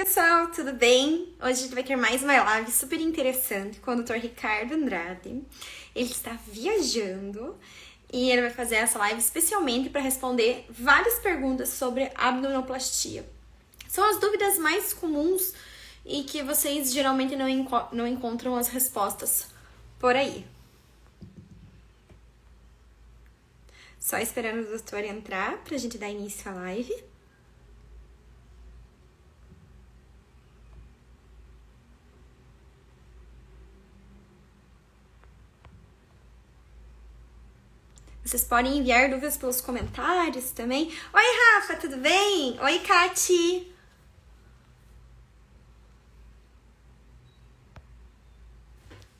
Pessoal, tudo bem? Hoje a gente vai ter mais uma live super interessante com o Dr. Ricardo Andrade. Ele está viajando e ele vai fazer essa live especialmente para responder várias perguntas sobre abdominoplastia. São as dúvidas mais comuns e que vocês geralmente não encontram as respostas por aí. Só esperando o doutor entrar para a gente dar início à live. Vocês podem enviar dúvidas pelos comentários também. Oi, Rafa, tudo bem? Oi, Kati.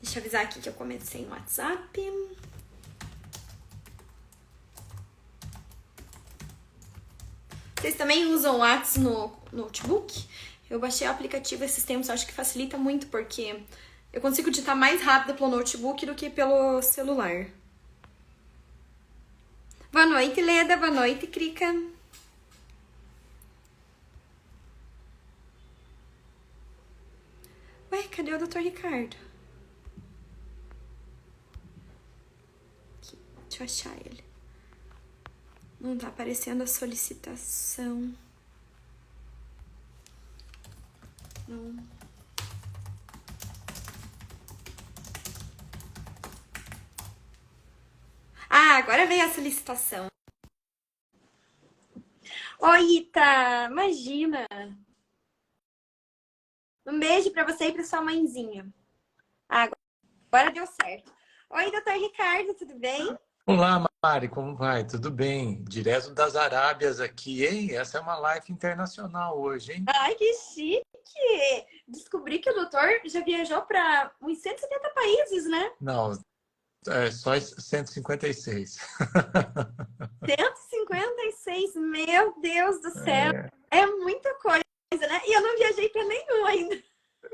Deixa eu avisar aqui que eu comecei no WhatsApp. Vocês também usam o WhatsApp no notebook? Eu baixei o aplicativo esses tempos, acho que facilita muito, porque eu consigo digitar mais rápido pelo notebook do que pelo celular. Boa noite, Leda. Boa noite, Krika. Ué, cadê o Dr. Ricardo? Aqui, deixa eu achar ele. Não tá aparecendo a solicitação. Não. Ah, agora veio a solicitação. Oi, Ita! Imagina! Um beijo pra você e pra sua mãezinha. Ah, agora deu certo. Oi, doutor Ricardo, tudo bem? Olá, Mari, como vai? Tudo bem? Direto das Arábias aqui, hein? Essa é uma live internacional hoje, hein? Ai, que chique! Descobri que o doutor já viajou para uns 170 países, né? Não, é só 156. 156, meu Deus do céu! É muita coisa, né? E eu não viajei para nenhum ainda.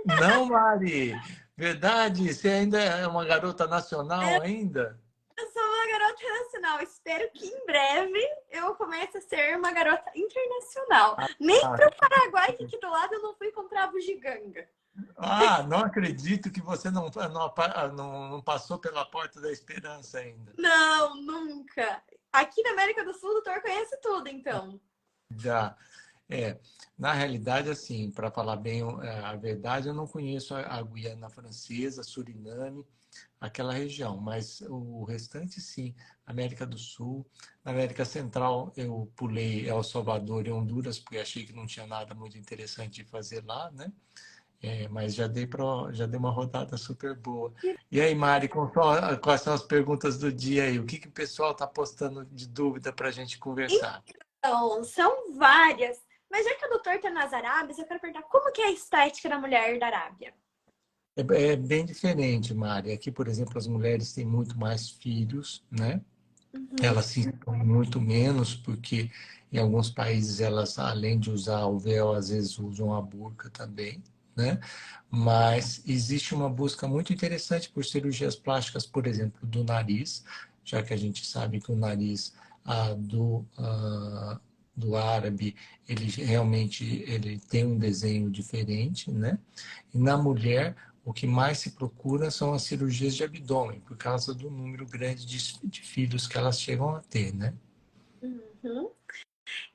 Não, Mari, verdade? Você ainda é uma garota nacional ainda? Eu sou uma garota nacional. Espero que em breve eu comece a ser uma garota internacional. Nem para o Paraguai, que aqui do lado eu não fui comprar bugiganga. Ah, não acredito que você não passou pela porta da esperança ainda. Não, nunca. Aqui na América do Sul, o doutor conhece tudo, então. Já. Na realidade, assim, para falar bem a verdade, eu não conheço a Guiana Francesa, Suriname, aquela região, mas o restante, sim. América do Sul, na América Central, eu pulei El Salvador e Honduras, porque achei que não tinha nada muito interessante de fazer lá, né? Mas já dei uma rodada super boa. E aí, Mari, quais são as perguntas do dia aí? O que o pessoal está postando de dúvida para a gente conversar? Então, são várias. Mas já que o doutor está nas Arábias, eu quero perguntar como que é a estética da mulher da Arábia? É bem diferente, Mari. Aqui, por exemplo, as mulheres têm muito mais filhos, né? Elas se expõem muito menos, porque em alguns países elas, além de usar o véu, às vezes usam a burca também, né? Mas existe uma busca muito interessante por cirurgias plásticas, por exemplo, do nariz, já que a gente sabe que o nariz do árabe, ele realmente ele tem um desenho diferente, né? E na mulher, o que mais se procura são as cirurgias de abdômen, por causa do número grande de filhos que elas chegam a ter, né? Uhum.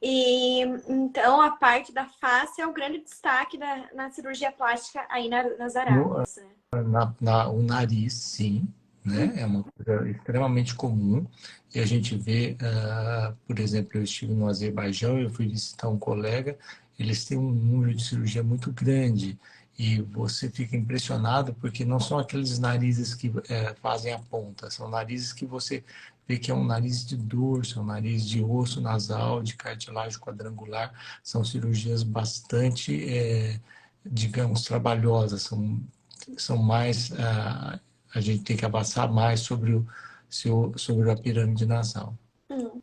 E então a parte da face é o grande destaque na cirurgia plástica aí nas Arábias, né? O nariz, sim, né? É uma coisa extremamente comum. E a gente vê, por exemplo, eu estive no Azerbaijão, eu fui visitar um colega, eles têm um número de cirurgia muito grande. E você fica impressionado porque não são aqueles narizes que fazem a ponta, são narizes que você vê que é um nariz de dorso, é um nariz de osso nasal, de cartilagem quadrangular. São cirurgias bastante, digamos, trabalhosas, são mais, a gente tem que avançar mais sobre a pirâmide nasal. Hum.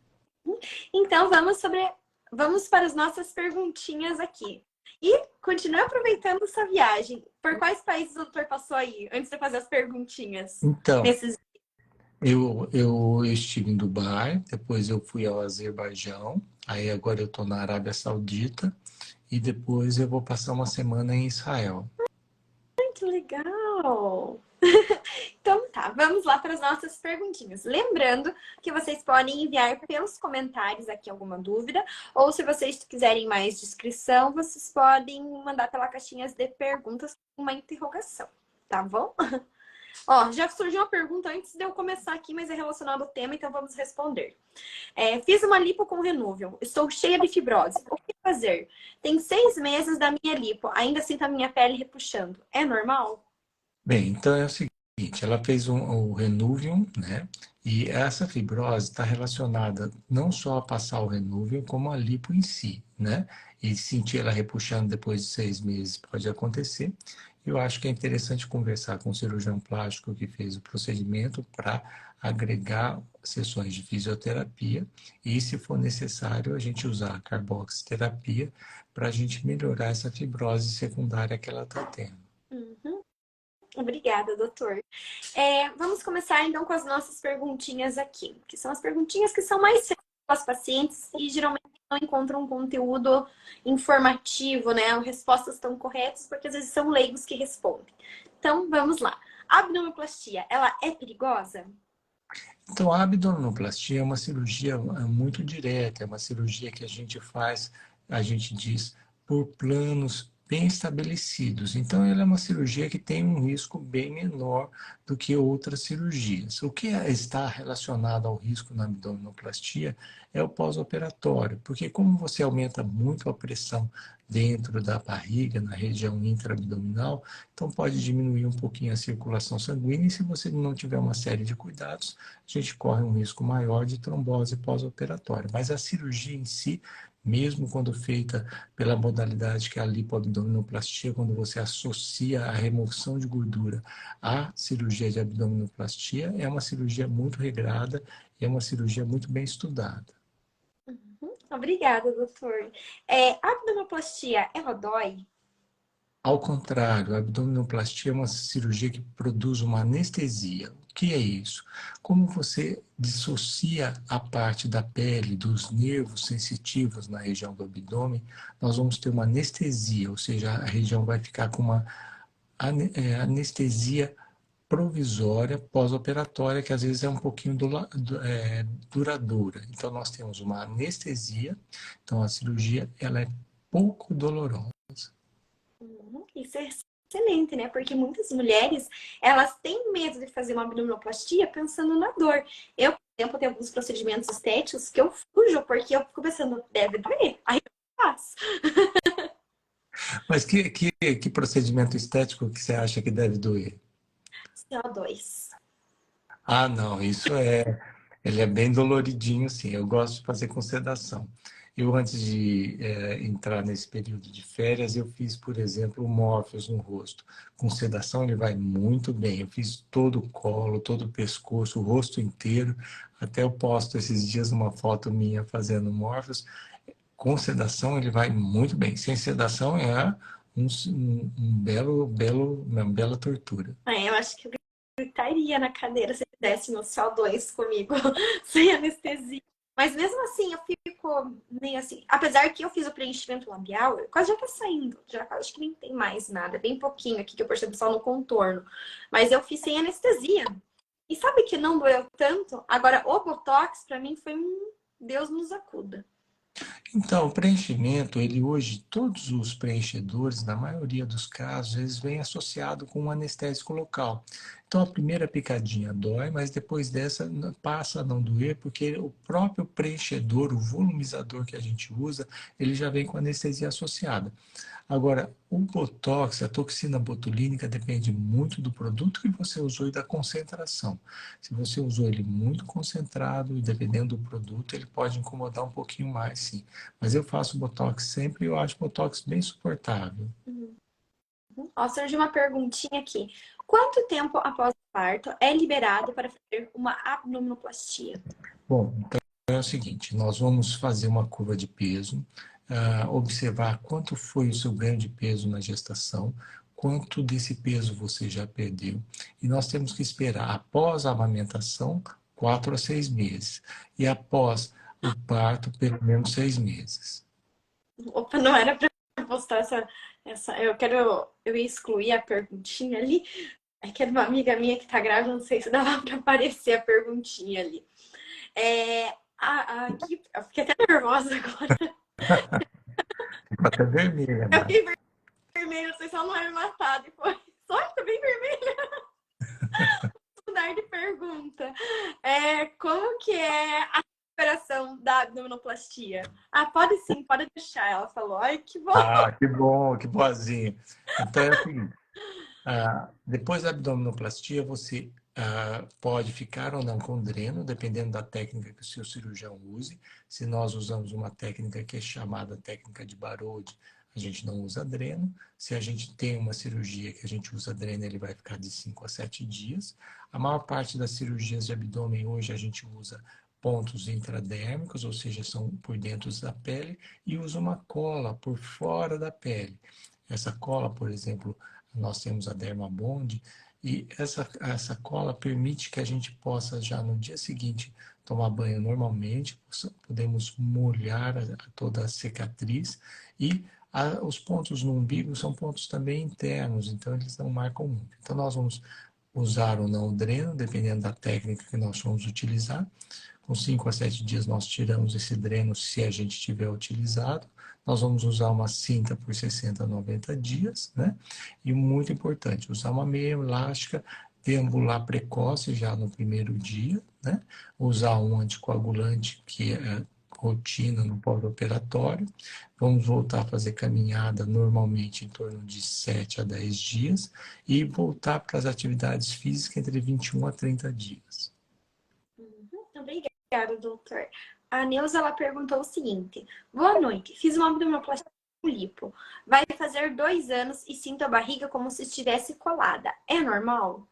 Então vamos para as nossas perguntinhas aqui. E continue aproveitando sua viagem. Por quais países o doutor passou aí, antes de fazer as perguntinhas? Então, Nesses... eu estive em Dubai, depois eu fui ao Azerbaijão, aí agora eu estou na Arábia Saudita e depois eu vou passar uma semana em Israel. Ai, que legal! Então tá, vamos lá para as nossas perguntinhas. Lembrando que vocês podem enviar pelos comentários aqui alguma dúvida, ou se vocês quiserem mais descrição, vocês podem mandar pela caixinha de perguntas com uma interrogação, tá bom? Ó, já surgiu uma pergunta antes de eu começar aqui, mas é relacionada ao tema, então vamos responder. Fiz uma lipo com Renuvium, estou cheia de fibrose. O que fazer? Tem 6 meses da minha lipo, ainda sinto a minha pele repuxando. É normal? Bem, então é o seguinte, ela fez o Renuvium, né? E essa fibrose está relacionada não só a passar o Renuvium, como a lipo em si, né? E sentir ela repuxando depois de 6 meses pode acontecer. Eu acho que é interessante conversar com o cirurgião plástico que fez o procedimento para agregar sessões de fisioterapia e, se for necessário, a gente usar a carboxiterapia para a gente melhorar essa fibrose secundária que ela está tendo. Uhum. Obrigada, doutor. Vamos começar então com as nossas perguntinhas aqui, que são as perguntinhas que são mais feitas pelas pacientes e geralmente não encontram um conteúdo informativo, né? Respostas tão corretas, porque às vezes são leigos que respondem. Então, vamos lá. A abdominoplastia, ela é perigosa? Então, a abdominoplastia é uma cirurgia muito direta, é uma cirurgia que a gente faz, a gente diz, por planos bem estabelecidos. Então, ela é uma cirurgia que tem um risco bem menor do que outras cirurgias. O que está relacionado ao risco na abdominoplastia é o pós-operatório, porque como você aumenta muito a pressão dentro da barriga, na região intraabdominal, então pode diminuir um pouquinho a circulação sanguínea e se você não tiver uma série de cuidados, a gente corre um risco maior de trombose pós-operatória. Mas a cirurgia em si, mesmo quando feita pela modalidade que é a lipoabdominoplastia, quando você associa a remoção de gordura à cirurgia de abdominoplastia, é uma cirurgia muito regrada e é uma cirurgia muito bem estudada. Obrigada, doutor. A abdominoplastia, ela dói? Ao contrário, a abdominoplastia é uma cirurgia que produz uma anestesia. O que é isso? Como você dissocia a parte da pele dos nervos sensitivos na região do abdômen, nós vamos ter uma anestesia, ou seja, a região vai ficar com uma anestesia provisória pós-operatória, que às vezes é um pouquinho duradoura. Então, nós temos uma anestesia, então a cirurgia ela é pouco dolorosa. Isso é excelente, né? Porque muitas mulheres, elas têm medo de fazer uma abdominoplastia pensando na dor. Eu, por exemplo, tenho alguns procedimentos estéticos que eu fujo porque eu fico pensando, deve doer. Aí eu faço. Mas que procedimento estético que você acha que deve doer? CO2. Ah, não, ele é bem doloridinho, sim. Eu gosto de fazer com sedação. Eu, antes de entrar nesse período de férias, eu fiz, por exemplo, o Morpheus no rosto. Com sedação ele vai muito bem. Eu fiz todo o colo, todo o pescoço, o rosto inteiro. Até eu posto esses dias uma foto minha fazendo Morpheus. Com sedação ele vai muito bem. Sem sedação é uma bela tortura. Eu acho que eu gritaria na cadeira se fizesse no CO2 comigo, sem anestesia. Mas mesmo assim, eu fico meio assim. Apesar que eu fiz o preenchimento labial, quase já tá saindo. Já acho que nem tem mais nada. Bem pouquinho aqui que eu percebi só no contorno. Mas eu fiz sem anestesia. E sabe que não doeu tanto? Agora, o Botox, pra mim, foi um Deus nos acuda. Então, o preenchimento, ele hoje, todos os preenchedores, na maioria dos casos, eles vêm associados com um anestésico local. Então, a primeira picadinha dói, mas depois dessa passa a não doer, porque o próprio preenchedor, o volumizador que a gente usa, ele já vem com anestesia associada. Agora, o Botox, a toxina botulínica, depende muito do produto que você usou e da concentração. Se você usou ele muito concentrado e dependendo do produto, ele pode incomodar um pouquinho mais, sim. Mas eu faço Botox sempre e eu acho Botox bem suportável. Ó, surgiu uma perguntinha aqui. Quanto tempo após o parto é liberado para fazer uma abdominoplastia? Bom, então é o seguinte, nós vamos fazer uma curva de peso, observar quanto foi o seu ganho de peso na gestação, quanto desse peso você já perdeu. E nós temos que esperar, após a amamentação, 4 a 6 meses. E após o parto, pelo menos 6 meses. Opa, não era para postar eu ia excluir a perguntinha ali. É que é de uma amiga minha que tá grávida, não sei se dava pra aparecer a perguntinha ali. Aqui, eu fiquei até nervosa agora. Ficou até vermelha, Eu né? fiquei vermelha, não sei se ela não vai me matar depois. Só que tá bem vermelha. Mudar de pergunta. Como que é a recuperação da abdominoplastia? Ah, pode sim, pode deixar. Ela falou, ai, que bom. Ah, que bom, que boazinha. Então é o seguinte, depois da abdominoplastia, você pode ficar ou não com dreno, dependendo da técnica que o seu cirurgião use. Se nós usamos uma técnica que é chamada técnica de Barode, a gente não usa dreno. Se a gente tem uma cirurgia que a gente usa dreno, ele vai ficar de 5 a 7 dias. A maior parte das cirurgias de abdômen hoje a gente usa pontos intradérmicos, ou seja, são por dentro da pele, e usa uma cola por fora da pele. Essa cola, por exemplo, nós temos a Dermabond, e essa cola permite que a gente possa já no dia seguinte tomar banho normalmente, podemos molhar toda a cicatriz e os pontos no umbigo são pontos também internos, então eles não marcam muito. Então nós vamos usar ou não o dreno, dependendo da técnica que nós vamos utilizar. Com 5 a 7 dias nós tiramos esse dreno se a gente tiver utilizado. Nós vamos usar uma cinta por 60 a 90 dias, né? E muito importante, usar uma meia elástica, deambular precoce já no primeiro dia, né? Usar um anticoagulante que é rotina no pós-operatório. Vamos voltar a fazer caminhada normalmente em torno de 7 a 10 dias e voltar para as atividades físicas entre 21 a 30 dias. Obrigada, doutor. A Neuza, ela perguntou o seguinte. Boa noite. Fiz uma abdominoplastia com lipo. Vai fazer 2 anos e sinto a barriga como se estivesse colada. É normal?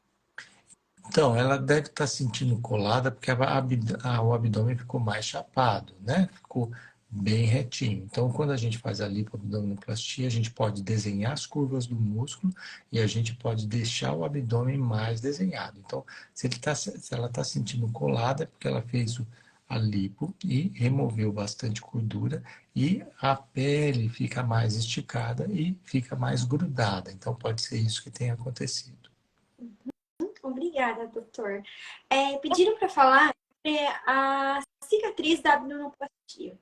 Então, ela deve estar sentindo colada porque o abdômen ficou mais chapado, né? Ficou bem retinho. Então, quando a gente faz a lipoabdominoplastia, a gente pode desenhar as curvas do músculo e a gente pode deixar o abdômen mais desenhado. Então, se ela está sentindo colada, é porque ela fez a lipo e removeu bastante gordura e a pele fica mais esticada e fica mais grudada. Então, pode ser isso que tenha acontecido. Obrigada, doutor. Pediram para falar sobre a cicatriz da abdominoplastia.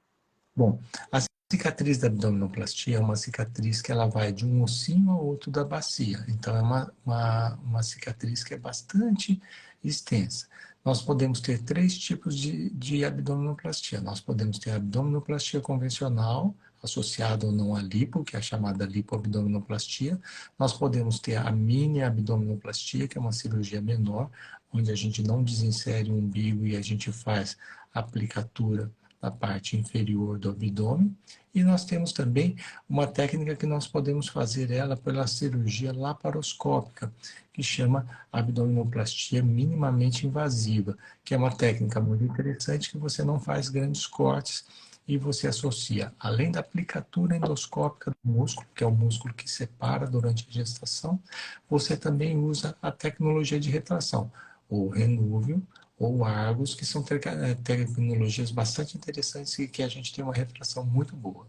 Bom, a cicatriz da abdominoplastia é uma cicatriz que ela vai de um ossinho ao outro da bacia. Então, é uma cicatriz que é bastante extensa. Nós podemos ter 3 tipos de abdominoplastia. Nós podemos ter a abdominoplastia convencional, associada ou não à lipo, que é a chamada lipoabdominoplastia. Nós podemos ter a mini abdominoplastia, que é uma cirurgia menor, onde a gente não desinsere o umbigo e a gente faz a aplicatura na parte inferior do abdômen. E nós temos também uma técnica que nós podemos fazer ela pela cirurgia laparoscópica, que chama abdominoplastia minimamente invasiva, que é uma técnica muito interessante que você não faz grandes cortes e você associa, além da aplicatura endoscópica do músculo, que é o músculo que separa durante a gestação, você também usa a tecnologia de retração, ou Renúvio, ou Argos, que são tecnologias bastante interessantes e que a gente tem uma retração muito boa.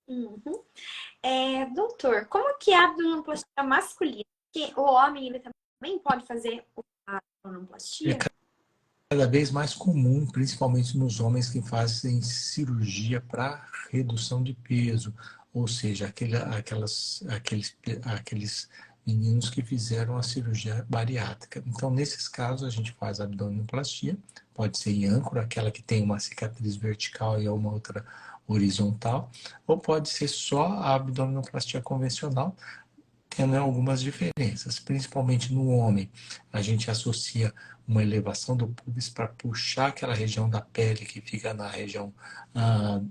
Uhum. Doutor, como que é a abdominoplastia masculina? Que o homem ele também pode fazer a abdominoplastia? Cada vez mais comum, principalmente nos homens que fazem cirurgia para redução de peso, ou seja, aqueles meninos que fizeram a cirurgia bariátrica. Então, nesses casos, a gente faz a abdominoplastia, pode ser em âncora, aquela que tem uma cicatriz vertical e uma outra horizontal, ou pode ser só a abdominoplastia convencional, tendo algumas diferenças, principalmente no homem. A gente associa uma elevação do pubis para puxar aquela região da pele que fica na região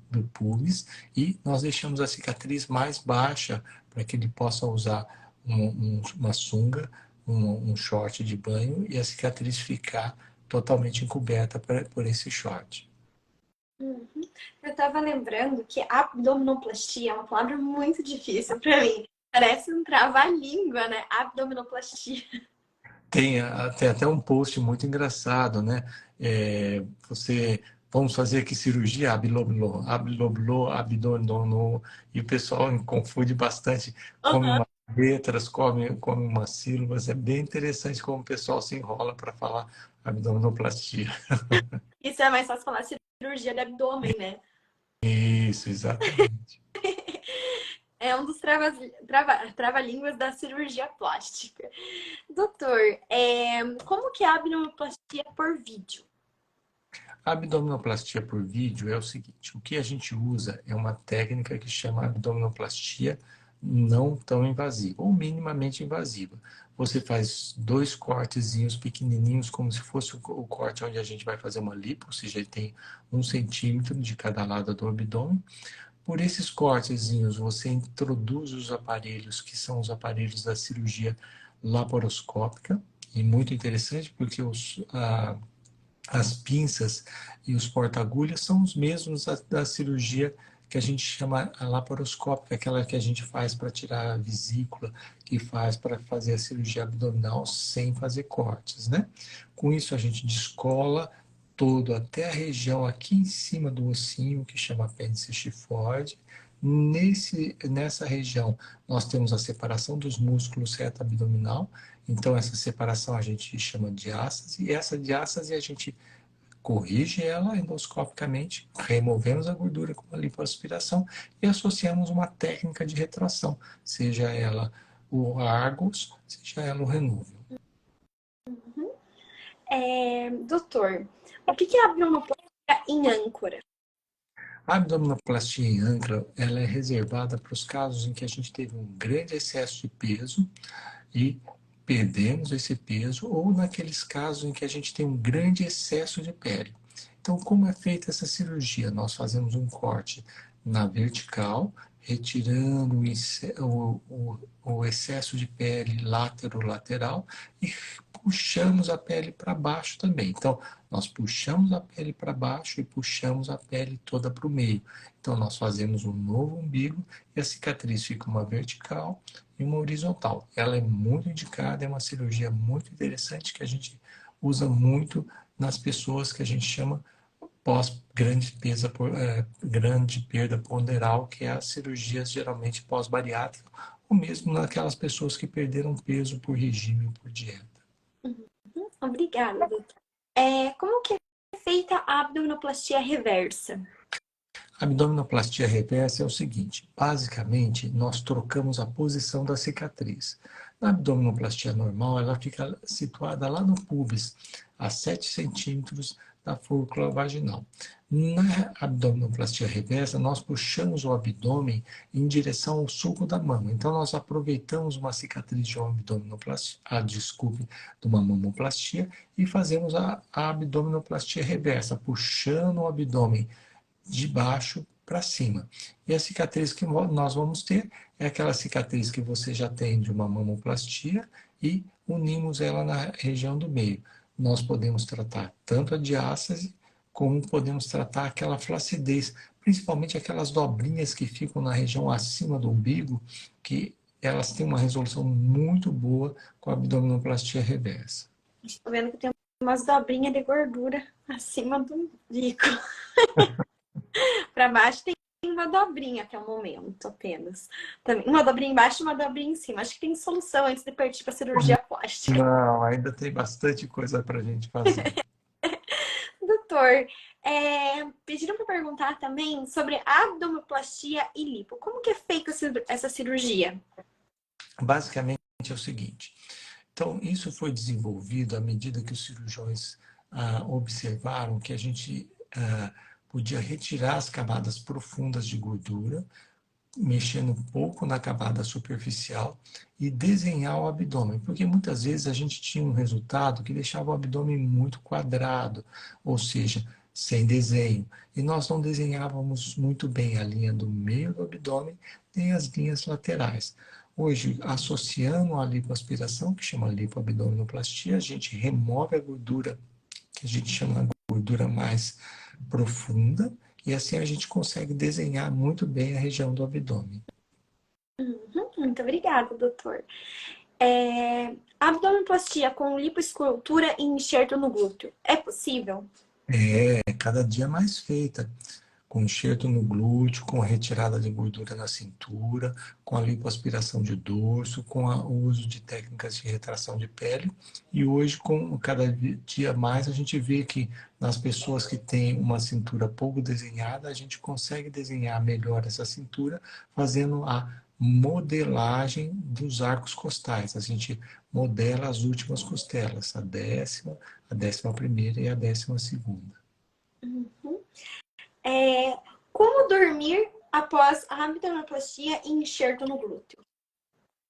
do pubis e nós deixamos a cicatriz mais baixa para que ele possa usar uma sunga, um short de banho e a cicatriz ficar totalmente encoberta por esse short. Uhum. Eu estava lembrando que abdominoplastia é uma palavra muito difícil para mim. Parece um trava-língua, né? Abdominoplastia. Tem até um post muito engraçado, né? Você vamos fazer aqui cirurgia, abiloblô, abiloblô, abdominal, e o pessoal confunde bastante, come Aham. umas letras, come umas sílabas, é bem interessante como o pessoal se enrola para falar abdominoplastia. Isso é mais fácil falar cirurgia de abdômen, né? Isso, exatamente. É um dos trava-línguas da cirurgia plástica. Doutor, como que é a abdominoplastia por vídeo? A abdominoplastia por vídeo é o seguinte: o que a gente usa é uma técnica que chama abdominoplastia não tão invasiva, ou minimamente invasiva. Você faz dois cortezinhos pequenininhos, como se fosse o corte onde a gente vai fazer uma lipo, ou seja, ele tem 1 centímetro de cada lado do abdômen. Por esses cortezinhos, você introduz os aparelhos, que são os aparelhos da cirurgia laparoscópica, e muito interessante porque as pinças e os porta-agulhas são os mesmos da cirurgia que a gente chama a laparoscópica, aquela que a gente faz para tirar a vesícula, que faz para fazer a cirurgia abdominal sem fazer cortes, né? Com isso a gente descola todo até a região aqui em cima do ossinho, que chama apêndice xifoide. Nessa região, nós temos a separação dos músculos reto-abdominal, então essa separação a gente chama de diástase, e essa diástase a gente corrige ela endoscopicamente, removemos a gordura com a lipoaspiração e associamos uma técnica de retração, seja ela o Argos, seja ela o Renuvium. Doutor, o que é a abdominoplastia em âncora? A abdominoplastia em âncora, ela é reservada para os casos em que a gente teve um grande excesso de peso e perdemos esse peso, ou naqueles casos em que a gente tem um grande excesso de pele. Então, como é feita essa cirurgia? Nós fazemos um corte na vertical, retirando o excesso de pele lateral e puxamos a pele para baixo também. Então, nós puxamos a pele para baixo e puxamos a pele toda para o meio. Então, nós fazemos um novo umbigo e a cicatriz fica uma vertical e uma horizontal. Ela é muito indicada, é uma cirurgia muito interessante que a gente usa muito nas pessoas que a gente chama grande perda ponderal, que é as cirurgias geralmente pós-bariátrica, ou mesmo naquelas pessoas que perderam peso por regime ou por dieta. Obrigada, doutor. Como que é feita a abdominoplastia reversa? A abdominoplastia reversa é o seguinte: basicamente, nós trocamos a posição da cicatriz. Na abdominoplastia normal, ela fica situada lá no pubis, a 7 centímetros da fúrcula vaginal. Na abdominoplastia reversa, nós puxamos o abdômen em direção ao sulco da mama. Então, nós aproveitamos uma cicatriz de uma abdominoplastia, de uma mamoplastia, e fazemos a abdominoplastia reversa, puxando o abdômen de baixo para cima. E a cicatriz que nós vamos ter é aquela cicatriz que você já tem de uma mamoplastia e unimos ela na região do meio. Nós podemos tratar tanto a diástase como podemos tratar aquela flacidez, principalmente aquelas dobrinhas que ficam na região acima do umbigo, que elas têm uma resolução muito boa com a abdominoplastia reversa. Estou vendo que tem umas dobrinhas de gordura acima do umbigo. Para baixo tem uma dobrinha até o momento apenas. Também, uma dobrinha embaixo e uma dobrinha em cima. Acho que tem solução antes de partir para cirurgia plástica. Não, ainda tem bastante coisa para a gente fazer. Doutor, pediram para perguntar também sobre abdominoplastia e lipo. Como que é feita essa cirurgia? Basicamente é o seguinte: então, isso foi desenvolvido à medida que os cirurgiões observaram que a gente podia retirar as camadas profundas de gordura, mexendo um pouco na camada superficial e desenhar o abdômen, porque muitas vezes a gente tinha um resultado que deixava o abdômen muito quadrado, ou seja, sem desenho, e nós não desenhávamos muito bem a linha do meio do abdômen nem as linhas laterais. Hoje, associando a lipoaspiração, que chama lipoabdominoplastia, a gente remove a gordura, que a gente chama de gordura mais profunda, e assim a gente consegue desenhar muito bem a região do abdômen. Muito obrigada, doutor. Abdominoplastia com lipoescultura e enxerto no glúteo. É possível? É cada dia mais feita, com enxerto no glúteo, com retirada de gordura na cintura, com a lipoaspiração de dorso, o uso de técnicas de retração de pele. E hoje, com cada dia mais, a gente vê que nas pessoas que têm uma cintura pouco desenhada, a gente consegue desenhar melhor essa cintura, fazendo a modelagem dos arcos costais. A gente modela as últimas costelas, a 11ª e a 12ª. Uhum. Como dormir após a abdominoplastia e enxerto no glúteo?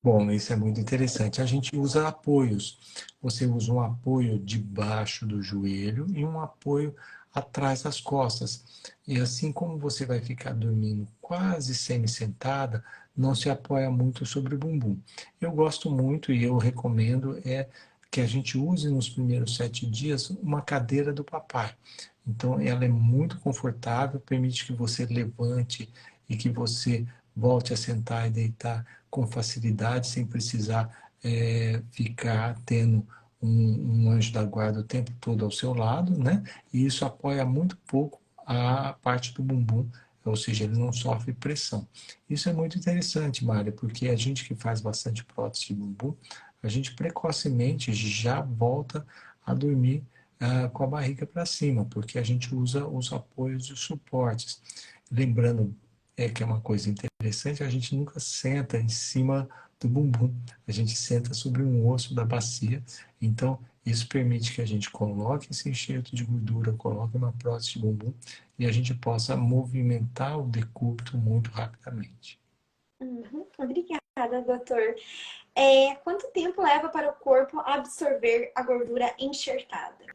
Bom, isso é muito interessante. A gente usa apoios. Você usa um apoio debaixo do joelho e um apoio atrás das costas. E assim como você vai ficar dormindo quase semi-sentada, não se apoia muito sobre o bumbum. Eu gosto muito e eu recomendo que a gente use nos primeiros 7 dias uma cadeira do papai. Então, ela é muito confortável, permite que você levante e que você volte a sentar e deitar com facilidade, sem precisar ficar tendo um anjo da guarda o tempo todo ao seu lado, né? E isso apoia muito pouco a parte do bumbum, ou seja, ele não sofre pressão. Isso é muito interessante, Mária, porque a gente que faz bastante prótese de bumbum, a gente precocemente já volta a dormir com a barriga para cima, porque a gente usa os apoios e os suportes. Lembrando que é uma coisa interessante, a gente nunca senta em cima do bumbum, a gente senta sobre um osso da bacia, então isso permite que a gente coloque esse enxerto de gordura, coloque uma prótese de bumbum e a gente possa movimentar o decúbito muito rapidamente. Uhum. Obrigada, doutor. Quanto tempo leva para o corpo absorver a gordura enxertada?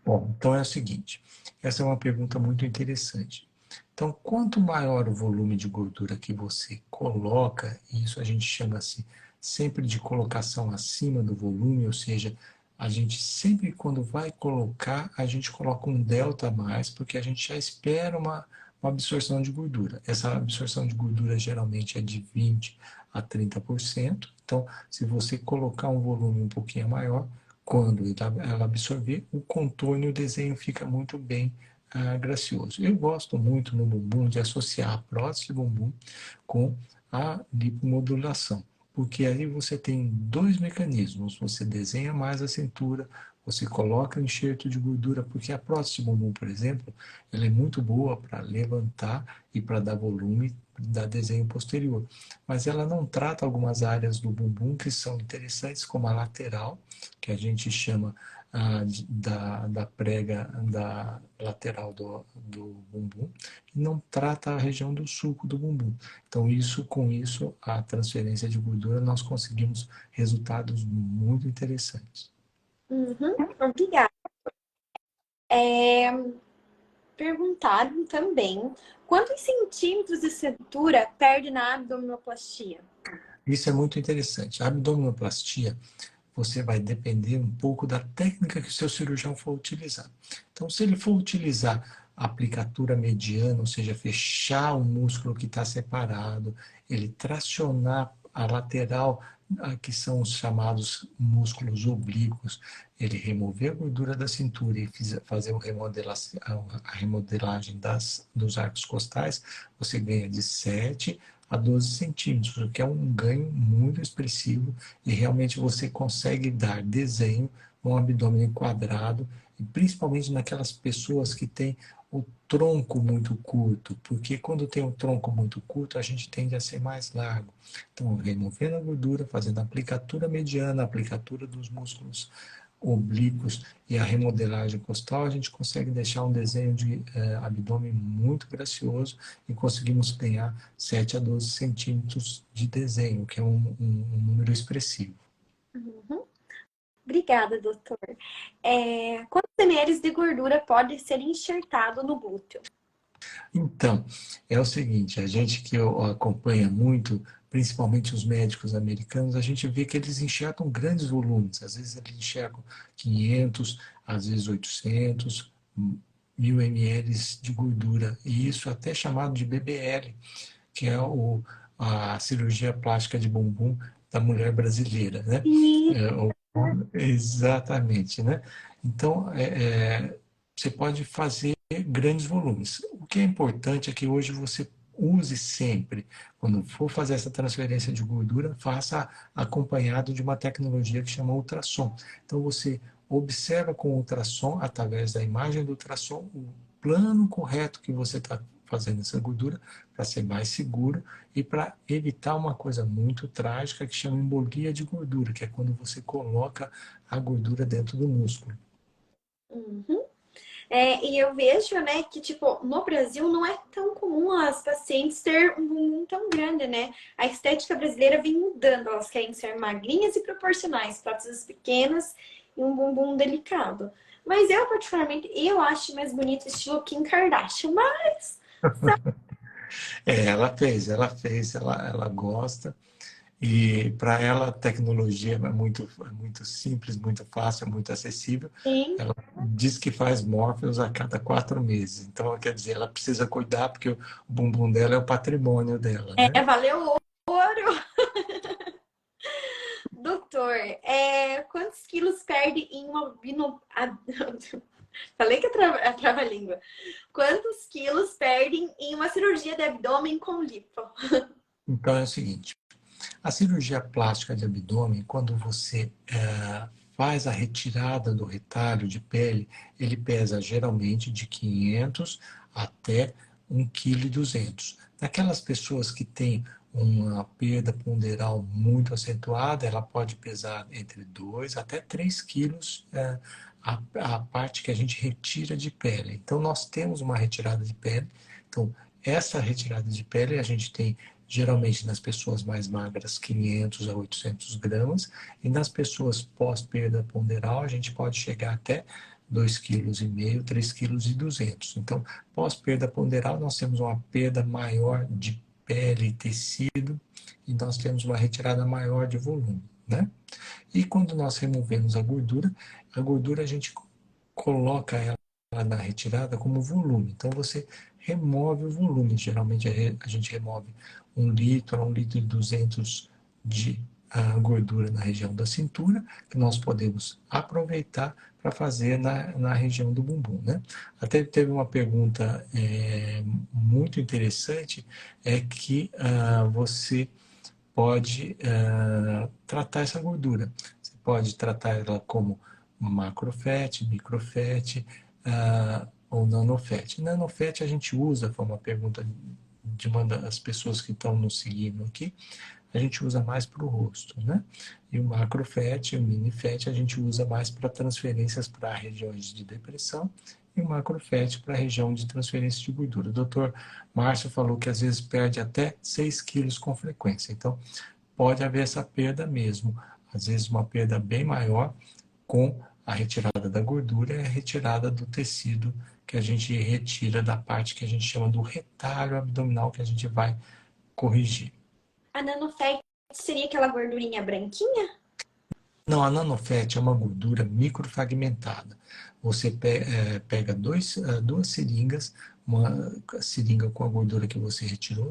Bom, então é o seguinte, essa é uma pergunta muito interessante. Então, quanto maior o volume de gordura que você coloca, e isso a gente chama assim, sempre de colocação acima do volume, ou seja, a gente sempre quando vai colocar, a gente coloca um delta a mais, porque a gente já espera uma absorção de gordura. Essa absorção de gordura geralmente é de 20 a 30%. Então, se você colocar um volume um pouquinho maior, quando ela absorver, o contorno e o desenho fica muito bem gracioso. Eu gosto muito no bumbum de associar a prótese de bumbum com a lipomodulação, porque aí você tem dois mecanismos, você desenha mais a cintura, você coloca o enxerto de gordura, porque a prótese de bumbum, por exemplo, ela é muito boa para levantar e para dar volume, dar desenho posterior, mas ela não trata algumas áreas do bumbum que são interessantes, como a lateral, que a gente chama da prega da lateral do bumbum, e não trata a região do sulco do bumbum. Então, com isso, a transferência de gordura, nós conseguimos resultados muito interessantes. Uhum. Obrigada. Perguntaram também quantos centímetros de cintura perde na abdominoplastia? Isso é muito interessante. A abdominoplastia, você vai depender um pouco da técnica que o seu cirurgião for utilizar. Então, se ele for utilizar a aplicatura mediana, ou seja, fechar o músculo que está separado, ele tracionar a lateral, que são os chamados músculos oblíquos, ele remover a gordura da cintura e fazer a remodelagem dos arcos costais, você ganha de 7 a 12 centímetros, o que é um ganho muito expressivo e realmente você consegue dar desenho num abdômen quadrado, e principalmente naquelas pessoas que têm o tronco muito curto, porque quando tem o tronco muito curto, a gente tende a ser mais largo. Então, removendo a gordura, fazendo a aplicatura mediana, a aplicatura dos músculos oblíquos e a remodelagem costal, a gente consegue deixar um desenho de abdômen muito gracioso e conseguimos ganhar 7 a 12 centímetros de desenho, que é um número expressivo. Uhum. Obrigada, doutor. Quantos ml de gordura pode ser enxertado no glúteo? Então, é o seguinte, a gente que acompanha muito, principalmente os médicos americanos, a gente vê que eles enxertam grandes volumes. Às vezes eles enxertam 500, às vezes 800, 1000 ml de gordura. E isso até chamado de BBL, que é a cirurgia plástica de bumbum da mulher brasileira, né? Sim. Exatamente, né? Então, você pode fazer grandes volumes. O que é importante é que hoje você use sempre, quando for fazer essa transferência de gordura, faça acompanhado de uma tecnologia que chama ultrassom. Então você observa com o ultrassom, através da imagem do ultrassom, o plano correto que você está fazendo essa gordura, para ser mais seguro e para evitar uma coisa muito trágica que chama embolia de gordura, que é quando você coloca a gordura dentro do músculo. Uhum. E eu vejo, né, que, tipo, no Brasil não é tão comum as pacientes ter um bumbum tão grande, né? A estética brasileira vem mudando, elas querem ser magrinhas e proporcionais, próteses pequenas e um bumbum delicado. Mas eu, particularmente, eu acho mais bonito o estilo Kim Kardashian, mas... Ela gosta. E para ela a tecnologia é muito simples, muito fácil, muito acessível. Sim, Ela diz que faz morpheus a cada 4 meses. Então, quer dizer, ela precisa cuidar porque o bumbum dela é o patrimônio dela, né? valeu ouro! Doutor, quantos quilos perde em uma Falei que é trava-língua. Quantos quilos perdem em uma cirurgia de abdômen com lipo? Então é o seguinte, a cirurgia plástica de abdômen, quando você faz a retirada do retalho de pele, ele pesa geralmente de 500 até 1,2 kg. Naquelas pessoas que têm uma perda ponderal muito acentuada, ela pode pesar entre 2 até 3 quilos a parte que a gente retira de pele. Então, nós temos uma retirada de pele. Então, essa retirada de pele a gente tem geralmente nas pessoas mais magras 500 a 800 gramas, e nas pessoas pós-perda ponderal a gente pode chegar até 2,5 kg, 3,2 kg. Então, pós-perda ponderal nós temos uma perda maior de pele e tecido, e nós temos uma retirada maior de volume, né? E quando nós removemos a gordura a gente coloca ela na retirada como volume. Então você remove o volume. Geralmente a gente remove 1 litro a 1,2 litro de gordura na região da cintura, que nós podemos aproveitar para fazer na região do bumbum, né? Até teve uma pergunta muito interessante, é que você pode tratar essa gordura. Você pode tratar ela como macrofat, microfat ou nanofat. Nanofat a gente usa, foi uma pergunta de uma das pessoas que estão nos seguindo aqui, a gente usa mais para o rosto, né? E o macrofat, o minifat, a gente usa mais para transferências para regiões de depressão e o macrofat para a região de transferência de gordura. O doutor Márcio falou que às vezes perde até 6 quilos com frequência. Então, pode haver essa perda mesmo. Às vezes uma perda bem maior com a retirada da gordura e a retirada do tecido que a gente retira da parte que a gente chama do retalho abdominal que a gente vai corrigir. A nanofat seria aquela gordurinha branquinha? Não, a nanofat é uma gordura microfragmentada. Você pega duas seringas, uma seringa com a gordura que você retirou,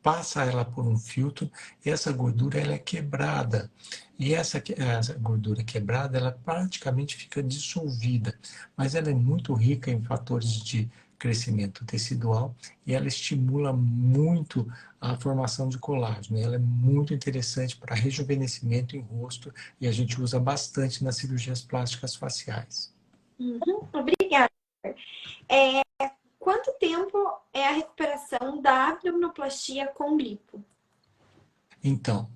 passa ela por um filtro e essa gordura ela é quebrada. E essa gordura quebrada, ela praticamente fica dissolvida, mas ela é muito rica em fatores de crescimento tecidual e ela estimula muito a formação de colágeno. Ela é muito interessante para rejuvenescimento em rosto e a gente usa bastante nas cirurgias plásticas faciais. Uhum, obrigada. Quanto tempo é a recuperação da abdominoplastia com lipo? Então,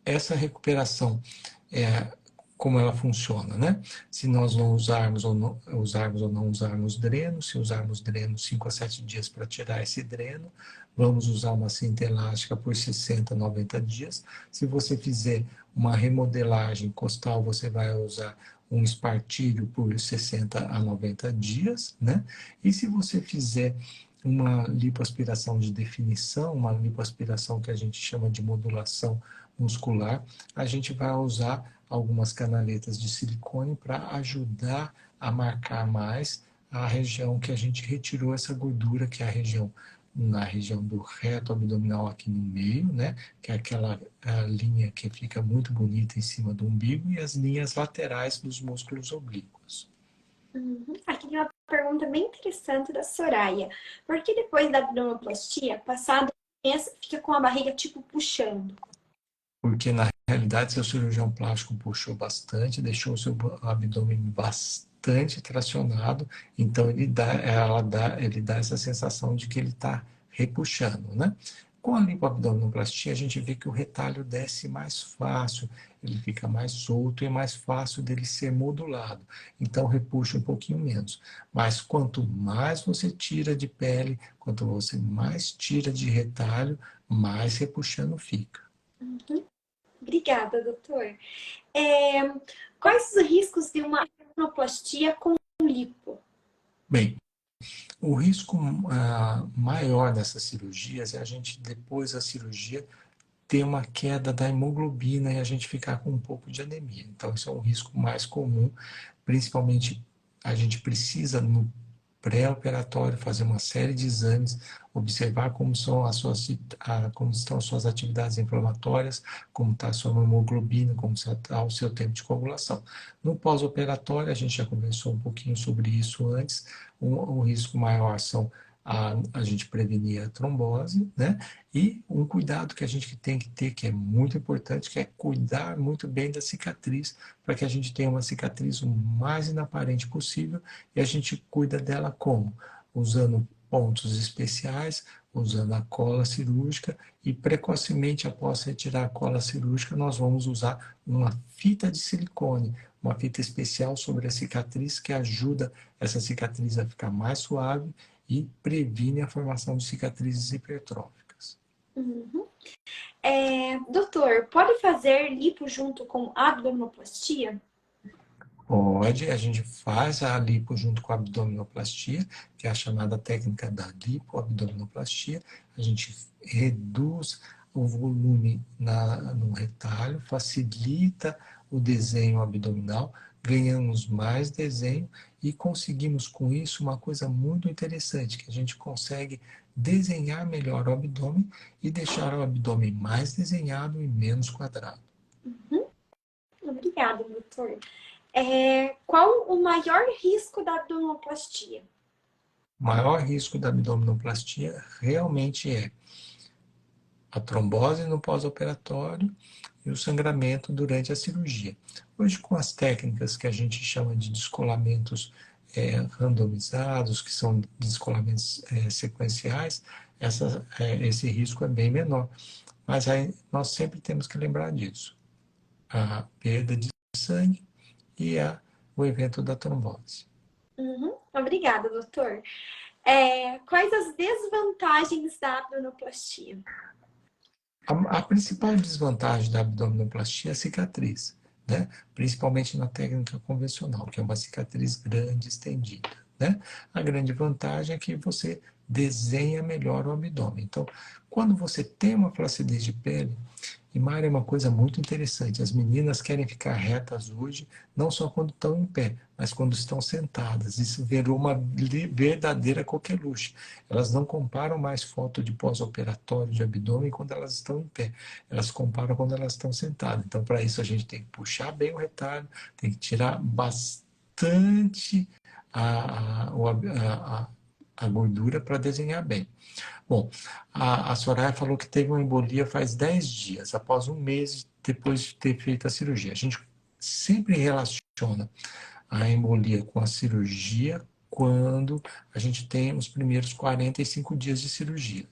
essa recuperação, como ela funciona, né? Se nós não usarmos ou não usarmos dreno, se usarmos dreno 5 a 7 dias para tirar esse dreno, vamos usar uma cinta elástica por 60 a 90 dias. Se você fizer uma remodelagem costal, você vai usar um espartilho por 60 a 90 dias, né? E se você fizer uma lipoaspiração de definição, uma lipoaspiração que a gente chama de modulação muscular, a gente vai usar algumas canaletas de silicone para ajudar a marcar mais a região que a gente retirou essa gordura, que é a região na região do reto abdominal aqui no meio, né? Que é aquela linha que fica muito bonita em cima do umbigo, e as linhas laterais dos músculos oblíquos. Aqui tem uma pergunta bem interessante da Soraya. Por que depois da abdominoplastia, passado um mês, fica com a barriga tipo puxando? Porque na realidade seu cirurgião plástico puxou bastante, deixou o seu abdômen bastante tracionado, então ele dá essa sensação de que ele está repuxando, né? Com a lipoabdominoplastia, a gente vê que o retalho desce mais fácil, ele fica mais solto e é mais fácil dele ser modulado. Então, repuxa um pouquinho menos. Mas quanto mais você tira de pele, quanto você mais tira de retalho, mais repuxando fica. Obrigada, doutor. Quais os riscos de uma abdominoplastia com lipo? Bem, o risco maior dessas cirurgias é a gente, depois da cirurgia, ter uma queda da hemoglobina e a gente ficar com um pouco de anemia. Então, isso é um risco mais comum, principalmente a gente precisa, no pré-operatório, fazer uma série de exames, observar como como estão as suas atividades inflamatórias, como está a sua hemoglobina, como está o seu tempo de coagulação. No pós-operatório, a gente já conversou um pouquinho sobre isso antes, o risco maior são a gente prevenir a trombose, né? E um cuidado que a gente tem que ter, que é muito importante, que é cuidar muito bem da cicatriz, para que a gente tenha uma cicatriz o mais inaparente possível, e a gente cuida dela como? Usando pontos especiais, usando a cola cirúrgica, e precocemente após retirar a cola cirúrgica, nós vamos usar uma fita de silicone, uma fita especial sobre a cicatriz, que ajuda essa cicatriz a ficar mais suave e previne a formação de cicatrizes hipertróficas. Doutor, pode fazer lipo junto com abdominoplastia? Pode, a gente faz a lipo junto com a abdominoplastia, que é a chamada técnica da lipoabdominoplastia. A gente reduz o volume no retalho, facilita o desenho abdominal, ganhamos mais desenho e conseguimos com isso uma coisa muito interessante, que a gente consegue desenhar melhor o abdômen e deixar o abdômen mais desenhado e menos quadrado. Obrigada, doutor. Qual o maior risco da abdominoplastia? O maior risco da abdominoplastia realmente é a trombose no pós-operatório e o sangramento durante a cirurgia. Hoje, com as técnicas que a gente chama de descolamentos randomizados, que são descolamentos sequenciais, esse risco é bem menor. Mas aí nós sempre temos que lembrar disso. A perda de sangue e o evento da trombose. Obrigada, doutor. Quais as desvantagens da abdominoplastia? A principal desvantagem da abdominoplastia é a cicatriz, né? Principalmente na técnica convencional, que é uma cicatriz grande, estendida, né? A grande vantagem é que você desenha melhor o abdômen. Então, quando você tem uma flacidez de pele, e Mari, é uma coisa muito interessante, as meninas querem ficar retas hoje, não só quando estão em pé, mas quando estão sentadas. Isso virou uma verdadeira coqueluche. Elas não comparam mais foto de pós-operatório de abdômen quando elas estão em pé. Elas comparam quando elas estão sentadas. Então, para isso, a gente tem que puxar bem o retalho, tem que tirar bastante a gordura para desenhar bem. Bom, a Soraya falou que teve uma embolia faz 10 dias, após um mês depois de ter feito a cirurgia. A gente sempre relaciona a embolia com a cirurgia quando a gente tem os primeiros 45 dias de cirurgia.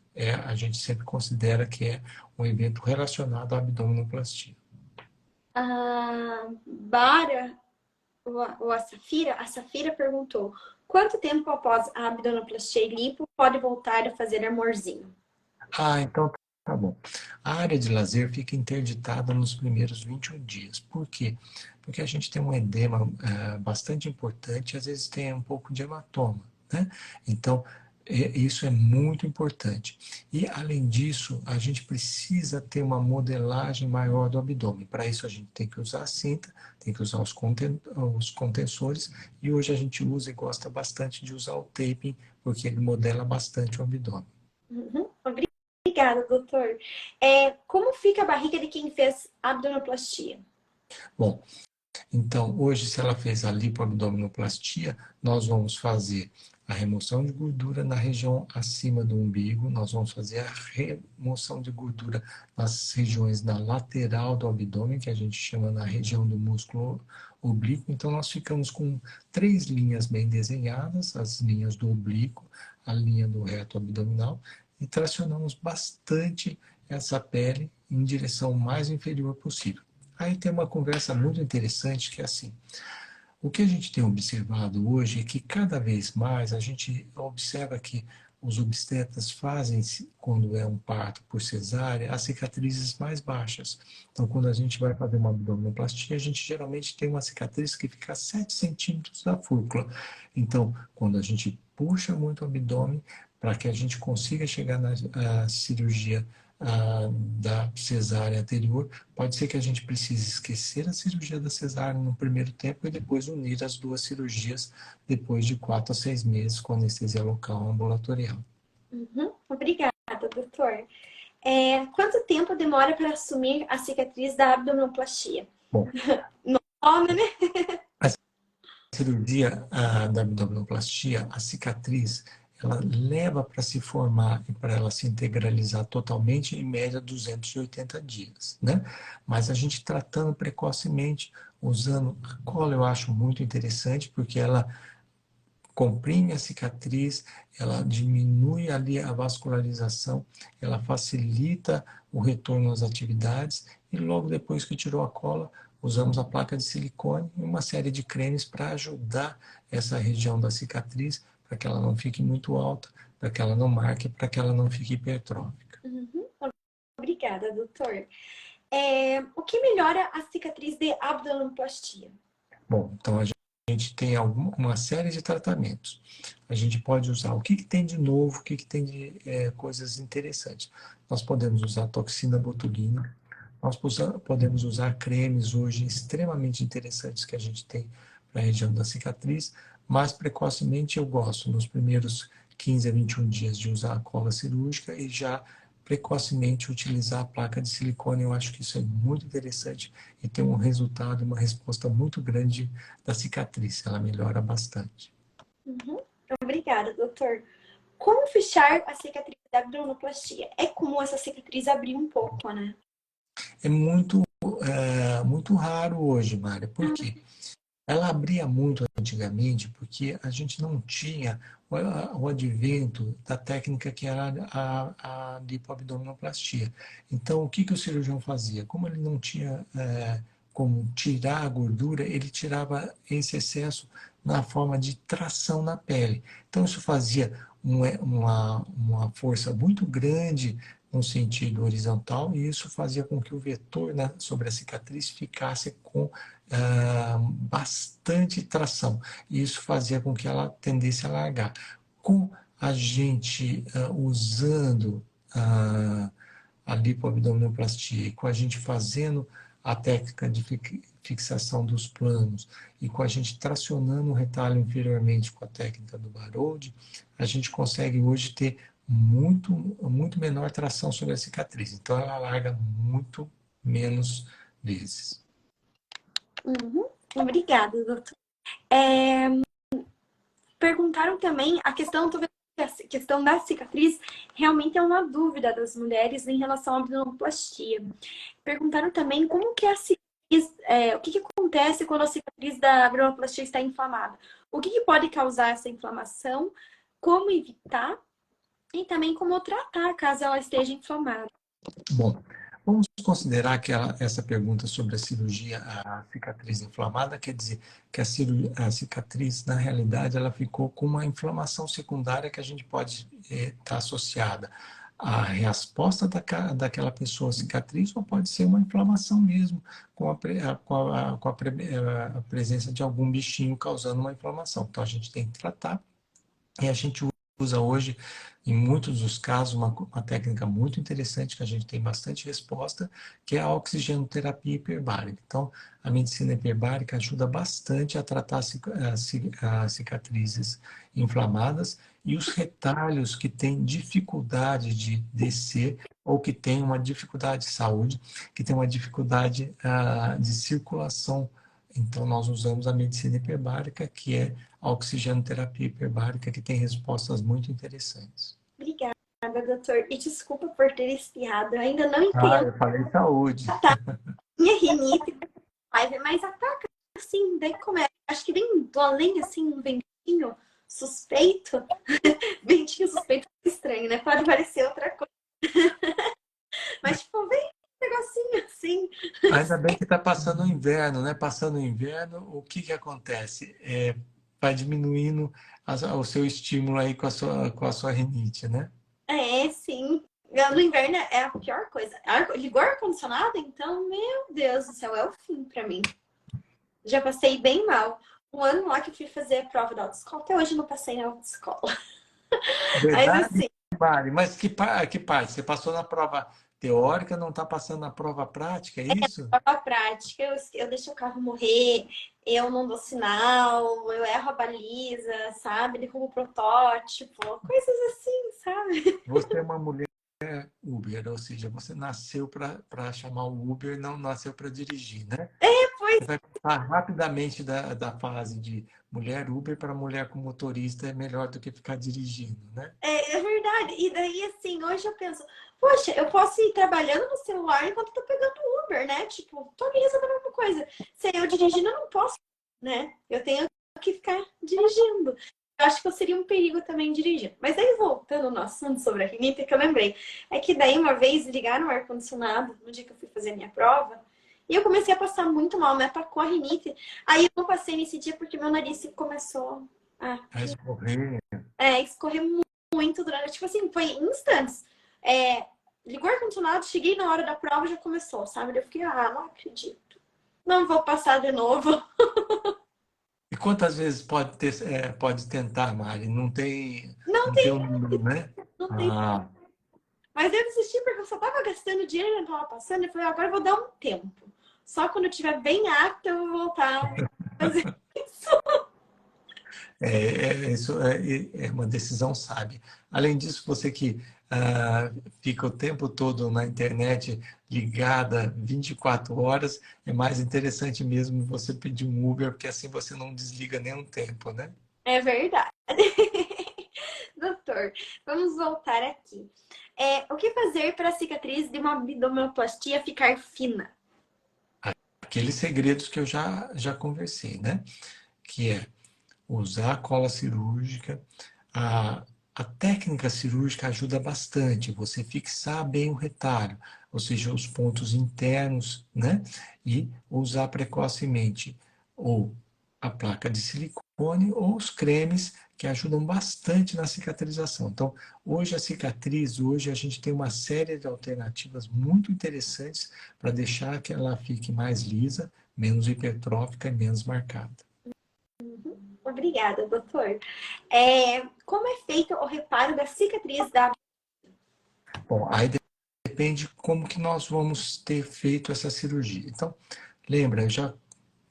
A gente sempre considera que é um evento relacionado à abdominoplastia. A Bara, ou a Safira perguntou: quanto tempo após a abdominoplastia e lipo pode voltar a fazer amorzinho? Então tá bom. A área de lazer fica interditada nos primeiros 21 dias. Por quê? Porque a gente tem um edema bastante importante, às vezes tem um pouco de hematoma, né? Então, isso é muito importante. E, além disso, a gente precisa ter uma modelagem maior do abdômen. Para isso, a gente tem que usar a cinta, tem que usar os contensores, e hoje a gente usa e gosta bastante de usar o taping, porque ele modela bastante o abdômen. Uhum. Obrigada, doutor. Como fica a barriga de quem fez abdominoplastia? Bom, então, hoje, se ela fez a lipoabdominoplastia, nós vamos fazer a remoção de gordura na região acima do umbigo, nós vamos fazer a remoção de gordura nas regiões na lateral do abdômen, que a gente chama na região do músculo oblíquo. Então, nós ficamos com 3 linhas bem desenhadas, as linhas do oblíquo, a linha do reto abdominal, e tracionamos bastante essa pele em direção mais inferior possível. Aí tem uma conversa muito interessante que é assim, o que a gente tem observado hoje é que cada vez mais a gente observa que os obstetras fazem, quando é um parto por cesárea, as cicatrizes mais baixas. Então, quando a gente vai fazer uma abdominoplastia, a gente geralmente tem uma cicatriz que fica a 7 centímetros da fúrcula. Então, quando a gente puxa muito o abdômen, para que a gente consiga chegar na cirurgia da cesárea anterior, pode ser que a gente precise esquecer a cirurgia da cesárea no primeiro tempo e depois unir as duas cirurgias depois de 4 a 6 meses com anestesia local ambulatorial. Uhum. Obrigada, doutor. Quanto tempo demora para assumir a cicatriz da abdominoplastia? Bom, Nome, né? a cirurgia da abdominoplastia, a cicatriz, ela leva para se formar e para ela se integralizar totalmente, em média, 280 dias, né? Mas a gente tratando precocemente, usando a cola, eu acho muito interessante, porque ela comprime a cicatriz, ela diminui ali a vascularização, ela facilita o retorno às atividades e logo depois que tirou a cola, usamos a placa de silicone e uma série de cremes para ajudar essa região da cicatriz, para que ela não fique muito alta, para que ela não marque, para que ela não fique hipertrófica. Uhum. Obrigada, doutor. O que melhora a cicatriz de abdominoplastia? Bom, então a gente tem uma série de tratamentos. A gente pode usar o que tem de novo, o que tem de coisas interessantes. Nós podemos usar toxina botulínica, nós podemos usar cremes hoje extremamente interessantes que a gente tem para a região da cicatriz, mas precocemente eu gosto, nos primeiros 15 a 21 dias, de usar a cola cirúrgica e já precocemente utilizar a placa de silicone. Eu acho que isso é muito interessante e tem um resultado, uma resposta muito grande da cicatriz. Ela melhora bastante. Uhum. Obrigada, doutor. Como fechar a cicatriz da abdominoplastia? É comum essa cicatriz abrir um pouco, né? É muito raro hoje, Mária. Por quê? Ela abria muito antigamente porque a gente não tinha o advento da técnica que era a lipoabdominoplastia. Então, o que o cirurgião fazia? Como ele não tinha como tirar a gordura, ele tirava esse excesso na forma de tração na pele. Então, isso fazia uma força muito grande no sentido horizontal e isso fazia com que o vetor sobre a cicatriz ficasse com bastante tração. E isso fazia com que ela tendesse a largar. Com a gente usando a lipoabdominoplastia e com a gente fazendo a técnica de fixação dos planos e com a gente tracionando o retalho inferiormente com a técnica do Barode, a gente consegue hoje ter muito menor tração sobre a cicatriz. Então, ela larga muito menos vezes. Uhum. Obrigada, doutor. Perguntaram também a questão da cicatriz realmente é uma dúvida das mulheres em relação à abdominoplastia. Perguntaram também como que a cicatriz, o que acontece quando a cicatriz da abdominoplastia está inflamada? O que pode causar essa inflamação? Como evitar? E também como tratar caso ela esteja inflamada. Bom, vamos considerar que essa pergunta sobre a cirurgia, a cicatriz inflamada, quer dizer que a cicatriz, na realidade, ela ficou com uma inflamação secundária que a gente pode estar associada à resposta daquela pessoa à cicatriz, ou pode ser uma inflamação mesmo, com a presença de algum bichinho causando uma inflamação. Então, a gente tem que tratar e a gente usa hoje, em muitos dos casos, uma técnica muito interessante que a gente tem bastante resposta, que é a oxigenoterapia hiperbárica. Então, a medicina hiperbárica ajuda bastante a tratar as cicatrizes inflamadas e os retalhos que têm dificuldade de descer ou que têm uma dificuldade de saúde, que têm uma dificuldade de circulação. Então, nós usamos a medicina hiperbárica, que é a oxigenoterapia hiperbárica, que tem respostas muito interessantes. Obrigada, doutor. E desculpa por ter espirrado. Eu ainda não Ah, entendo eu falei saúde. minha rinite, mas ataca assim, daí começa. Acho que vem do além, assim, um ventinho suspeito. Ventinho suspeito é estranho, né? Pode parecer outra coisa. Mas, tipo, vem um negocinho assim. Ainda bem que está passando o inverno, né? Passando o inverno, o que que acontece? Vai diminuindo o seu estímulo aí com a sua rinite, né? É, sim. No inverno é a pior coisa. Ligou o ar-condicionado, então, meu Deus do céu, é o fim pra mim. Já passei bem mal. Um ano lá que eu fui fazer a prova da autoescola, até hoje eu não passei na autoescola. Mas Verdade, assim, Mari. Mas que parte? Você passou na prova teórica, não está passando na prova prática, é isso? prova prática, eu deixo o carro morrer, eu não dou sinal, eu erro a baliza, sabe? Derrubo o protótipo, coisas assim, sabe? Você é uma mulher Uber, ou seja, você nasceu para chamar o Uber, não nasceu para dirigir, né? Pois Você vai passar rapidamente da fase de mulher Uber para mulher com motorista, é melhor do que ficar dirigindo, né? é verdade. E daí, assim, hoje eu penso, poxa, eu posso ir trabalhando no celular enquanto eu tô pegando Uber, né? Tipo, tô ali resolvendo alguma coisa. Se eu dirigindo, eu não posso, né? Eu tenho que ficar dirigindo. Eu acho que eu seria um perigo também dirigir. Mas aí, voltando no assunto sobre a rinite, que eu lembrei, é que daí uma vez ligaram o ar-condicionado no dia que eu fui fazer a minha prova, e eu comecei a passar muito mal, me atacou a rinite. Aí eu não passei nesse dia porque meu nariz começou a A escorrer. escorrer muito durante, tipo assim, foi em instantes. Ligou o ar-condicionado, cheguei na hora da prova e já começou, sabe? Eu fiquei, não acredito. Não vou passar de novo. E quantas vezes pode tentar, Mari? Não Não tem tem, um número, né? não tem. Ah, Mas eu desisti porque eu só tava gastando dinheiro e não tava passando. Eu falei, agora eu vou dar um tempo. Só quando eu estiver bem apta, eu vou voltar a fazer isso. isso é uma decisão sábia. Além disso, você que fica o tempo todo na internet ligada 24 horas, é mais interessante mesmo você pedir um Uber, porque assim você não desliga nem um tempo, né? É verdade. Doutor, vamos voltar aqui. O que fazer para a cicatriz de uma abdominoplastia ficar fina? Aqueles segredos que eu já conversei, né? Que é usar a cola cirúrgica. A técnica cirúrgica ajuda bastante, você fixar bem o retalho, ou seja, os pontos internos, né? E usar precocemente ou a placa de silicone ou os cremes que ajudam bastante na cicatrização. Então, hoje a gente tem uma série de alternativas muito interessantes para deixar que ela fique mais lisa, menos hipertrófica e menos marcada. Obrigada, doutor. Como é feito o reparo da cicatriz da... Bom, aí depende como que nós vamos ter feito essa cirurgia. Então, lembra, eu já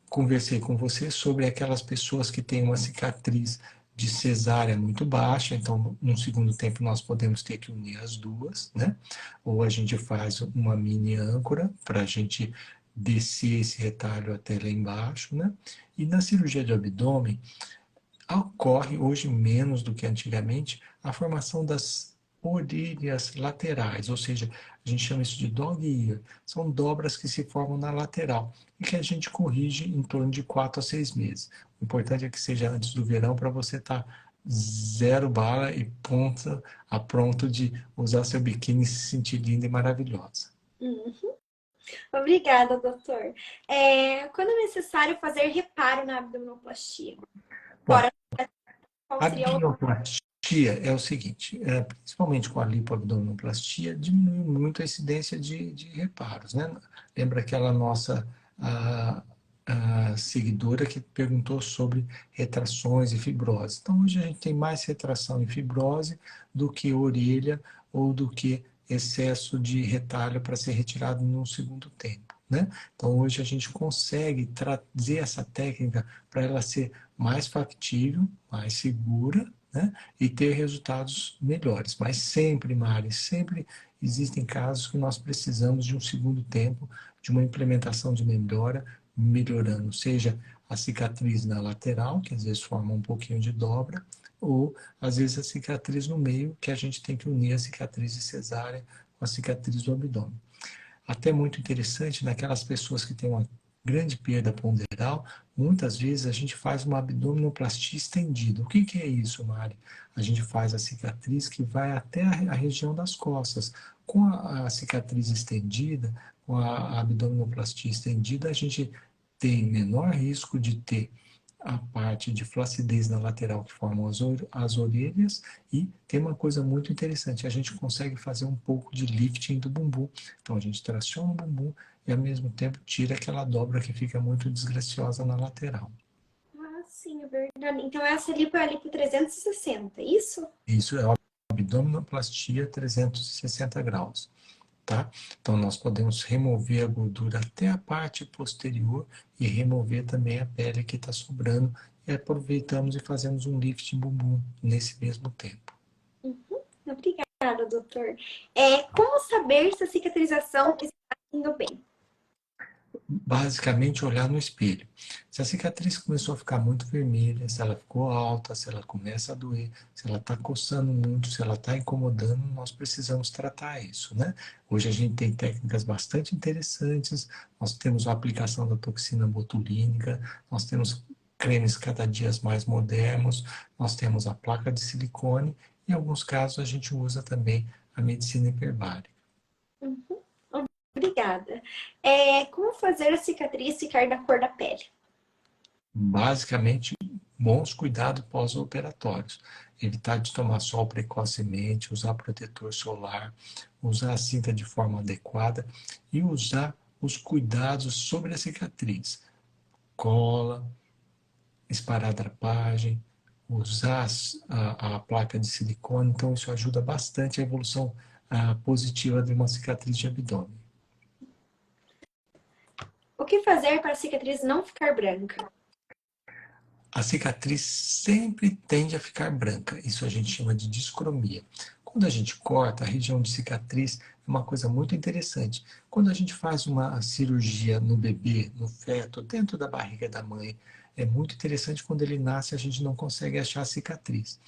conversei com você sobre aquelas pessoas que têm uma cicatriz de cesárea muito baixa, então, num segundo tempo, nós podemos ter que unir as duas, né? Ou a gente faz uma mini âncora para a gente descer esse retalho até lá embaixo, né? E na cirurgia de abdômen, ocorre hoje menos do que antigamente a formação das orelhas laterais, ou seja, a gente chama isso de dog ear. São dobras que se formam na lateral e que a gente corrige em torno de 4 a 6 meses. O importante é que seja antes do verão para você estar zero bala e a pronto de usar seu biquíni e se sentir linda e maravilhosa. Uhum. Obrigada, doutor. Quando é necessário fazer reparo na abdominoplastia? Bom, Fora, qual a seria o... abdominoplastia é o seguinte, principalmente com a lipoabdominoplastia, diminui muito a incidência de reparos, né? Lembra aquela nossa seguidora que perguntou sobre retrações e fibrose. Então, hoje a gente tem mais retração e fibrose do que orelha ou do que excesso de retalho para ser retirado no segundo tempo, né? Então, hoje a gente consegue trazer essa técnica para ela ser mais factível, mais segura, né? E ter resultados melhores. Mas sempre, Mari, sempre existem casos que nós precisamos de um segundo tempo, de uma implementação de melhora, melhorando, seja a cicatriz na lateral, que às vezes forma um pouquinho de dobra, ou às vezes a cicatriz no meio, que a gente tem que unir a cicatriz de cesárea com a cicatriz do abdômen. Até muito interessante, naquelas pessoas que têm uma grande perda ponderal, muitas vezes a gente faz uma abdominoplastia estendida. O que é isso, Mari? A gente faz a cicatriz que vai até a região das costas. Com a cicatriz estendida, com a abdominoplastia estendida, a gente tem menor risco de ter a parte de flacidez na lateral que formam as orelhas e tem uma coisa muito interessante, a gente consegue fazer um pouco de lifting do bumbum. Então a gente traciona o bumbum e ao mesmo tempo tira aquela dobra que fica muito desgraciosa na lateral. Ah, sim, é verdade. Então essa lipo é a lipo 360, isso? Isso é a abdominoplastia 360 graus. Tá? Então, nós podemos remover a gordura até a parte posterior e remover também a pele que está sobrando e aproveitamos e fazemos um lifting bumbum nesse mesmo tempo. Obrigada, doutor. Como saber se a cicatrização está indo bem? Basicamente, olhar no espelho. Se a cicatriz começou a ficar muito vermelha, se ela ficou alta, se ela começa a doer, se ela está coçando muito, se ela está incomodando, nós precisamos tratar isso, né? Hoje a gente tem técnicas bastante interessantes, nós temos a aplicação da toxina botulínica, nós temos cremes cada dia mais modernos, nós temos a placa de silicone e em alguns casos a gente usa também a medicina hiperbárica. Uhum. Obrigada. Como fazer a cicatriz ficar da cor da pele? Basicamente, bons cuidados pós-operatórios. Evitar de tomar sol precocemente, usar protetor solar, usar a cinta de forma adequada e usar os cuidados sobre a cicatriz. Cola, esparadrapagem, usar a placa de silicone. Então, isso ajuda bastante a evolução positiva de uma cicatriz de abdômen. O que fazer para a cicatriz não ficar branca? A cicatriz sempre tende a ficar branca. Isso a gente chama de discromia. Quando a gente corta, a região de cicatriz é uma coisa muito interessante. Quando a gente faz uma cirurgia no bebê, no feto, dentro da barriga da mãe, é muito interessante quando ele nasce a gente não consegue achar a cicatriz.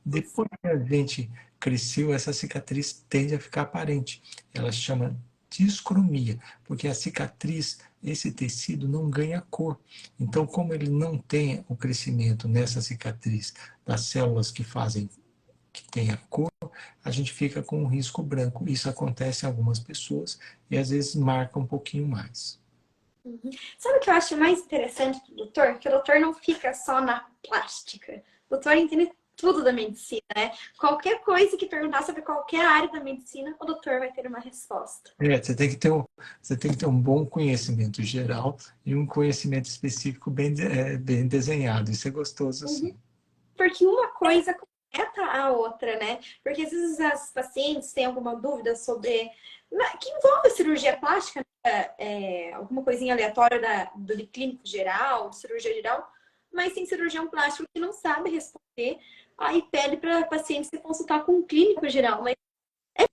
Depois que a gente cresceu, essa cicatriz tende a ficar aparente. Ela se chama discromia, porque a cicatriz, esse tecido não ganha cor. Então, como ele não tem o crescimento nessa cicatriz das células que tem a cor, a gente fica com um risco branco. Isso acontece em algumas pessoas e às vezes marca um pouquinho mais. Uhum. Sabe o que eu acho mais interessante do doutor? Que o doutor não fica só na plástica. O doutor entende tudo da medicina, né? Qualquer coisa que perguntar sobre qualquer área da medicina, o doutor vai ter uma resposta. Você tem que ter um bom conhecimento geral e um conhecimento específico bem desenhado. Isso é gostoso, assim. Porque uma coisa completa a outra, né? Porque às vezes as pacientes têm alguma dúvida sobre... que envolve cirurgia plástica, né? Alguma coisinha aleatória do clínico geral, cirurgia geral, mas tem cirurgião plástico que não sabe responder, aí pede para paciente se consultar com um clínico geral, mas é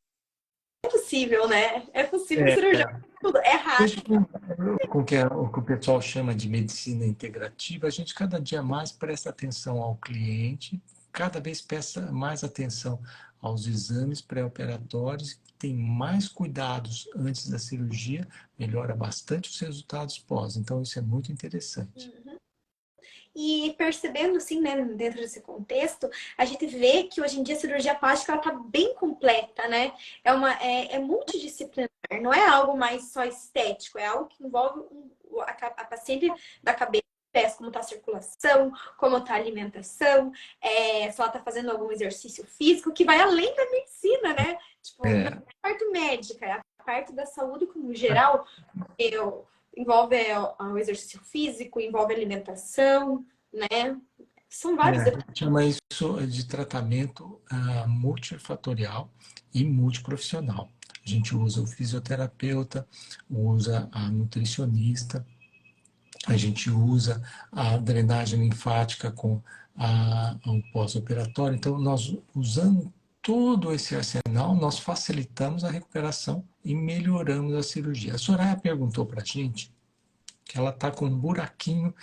possível, né? É possível É, cirurgião tudo. É raro. Hoje, com o que o pessoal chama de medicina integrativa, a gente cada dia mais presta atenção ao cliente, cada vez presta mais atenção aos exames pré-operatórios, tem mais cuidados antes da cirurgia, melhora bastante os resultados pós. Então, isso é muito interessante. E percebendo, assim, né, dentro desse contexto, a gente vê que hoje em dia a cirurgia plástica ela tá bem completa, né? É multidisciplinar, não é algo mais só estético, é algo que envolve a paciente da cabeça, como está a circulação, como está a alimentação, se ela está fazendo algum exercício físico, que vai além da medicina, né? Tipo, não é É, a parte médica, é a parte da saúde como geral. Eu envolve o exercício físico, envolve alimentação, né? São vários A gente chama isso de tratamento multifatorial e multiprofissional. A gente usa o fisioterapeuta, usa a nutricionista, a gente usa a drenagem linfática com o pós-operatório. Então, nós usando todo esse arsenal, nós facilitamos a recuperação e melhoramos a cirurgia. A Soraya perguntou para a gente que ela está com um buraquinho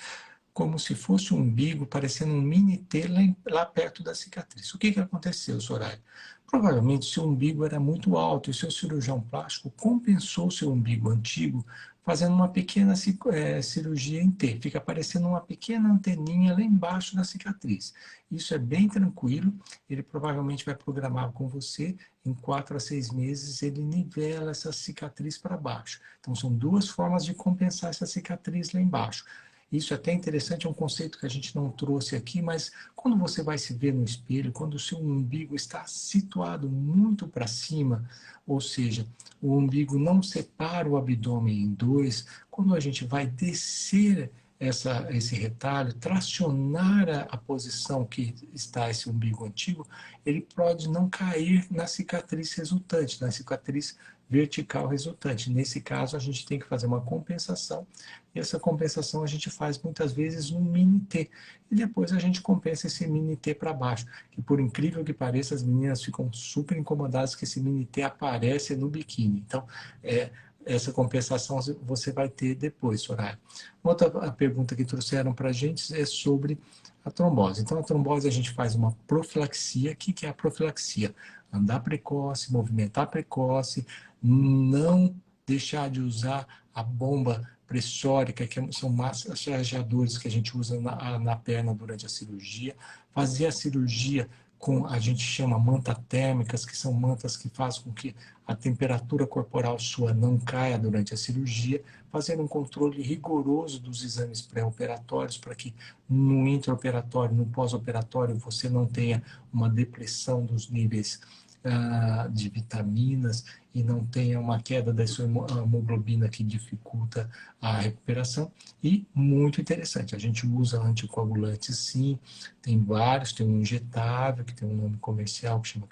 como se fosse um umbigo, parecendo um mini T lá perto da cicatriz. O que aconteceu, Soraya? Provavelmente seu umbigo era muito alto e seu cirurgião plástico compensou seu umbigo antigo fazendo uma pequena cirurgia em T. Fica parecendo uma pequena anteninha lá embaixo da cicatriz. Isso é bem tranquilo, ele provavelmente vai programar com você, em 4 a 6 meses ele nivela essa cicatriz para baixo. Então são duas formas de compensar essa cicatriz lá embaixo. Isso é até interessante, é um conceito que a gente não trouxe aqui, mas quando você vai se ver no espelho, quando o seu umbigo está situado muito para cima, ou seja, o umbigo não separa o abdômen em dois, quando a gente vai descer esse retalho, tracionar a posição que está esse umbigo antigo, ele pode não cair na cicatriz resultante, na cicatriz vertical resultante. Nesse caso, a gente tem que fazer uma compensação, e essa compensação a gente faz muitas vezes no mini T, e depois a gente compensa esse mini T para baixo, que por incrível que pareça, as meninas ficam super incomodadas que esse mini T aparece no biquíni. Então, essa compensação você vai ter depois, Soraya. Outra pergunta que trouxeram para a gente é sobre a trombose. Então, a trombose a gente faz uma profilaxia. O que é a profilaxia? Andar precoce, movimentar precoce, não deixar de usar a bomba pressórica, que são massageadores que a gente usa na perna durante a cirurgia, fazer a cirurgia com, a gente chama manta térmicas, que são mantas que fazem com que a temperatura corporal sua não caia durante a cirurgia, fazer um controle rigoroso dos exames pré-operatórios para que no intraoperatório, no pós-operatório, você não tenha uma depressão dos níveis de vitaminas e não tenha uma queda da sua hemoglobina que dificulta a recuperação. E muito interessante, a gente usa anticoagulantes sim, tem vários, tem um injetável que tem um nome comercial que chama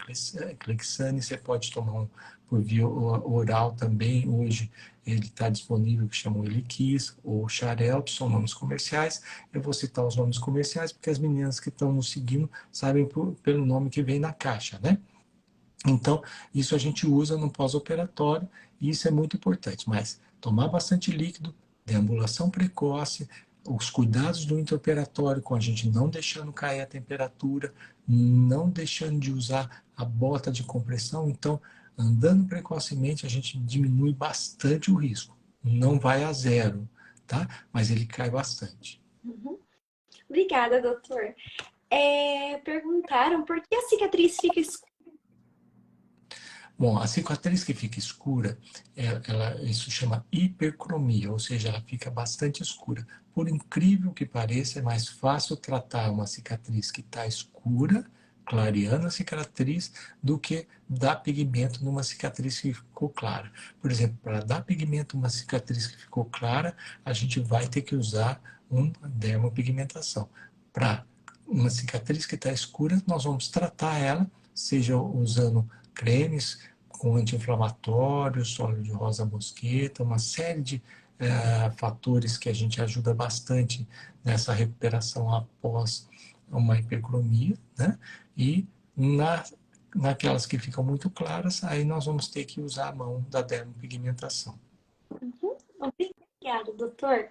Clexane, você pode tomar um por via oral também, hoje ele está disponível, que chama o Eliquis ou Xarelto, são nomes comerciais. Eu vou citar os nomes comerciais porque as meninas que estão nos seguindo sabem pelo nome que vem na caixa, né? Então, isso a gente usa no pós-operatório e isso é muito importante. Mas tomar bastante líquido, deambulação precoce, os cuidados do intraoperatório, com a gente não deixando cair a temperatura, não deixando de usar a bota de compressão. Então, andando precocemente, a gente diminui bastante o risco. Não vai a zero, tá? Mas ele cai bastante. Uhum. Obrigada, doutor. Perguntaram por que a cicatriz fica escura? Bom, a cicatriz que fica escura, isso chama hipercromia, ou seja, ela fica bastante escura. Por incrível que pareça, é mais fácil tratar uma cicatriz que está escura, clareando a cicatriz, do que dar pigmento numa cicatriz que ficou clara. Por exemplo, para dar pigmento numa cicatriz que ficou clara, a gente vai ter que usar uma dermopigmentação. Para uma cicatriz que está escura, nós vamos tratar ela, seja usando cremes com anti-inflamatórios, óleo de rosa mosqueta, uma série de fatores que a gente ajuda bastante nessa recuperação após uma hipercromia, né? E naquelas que ficam muito claras, aí nós vamos ter que usar a mão da dermopigmentação. Uhum. Obrigada, doutor.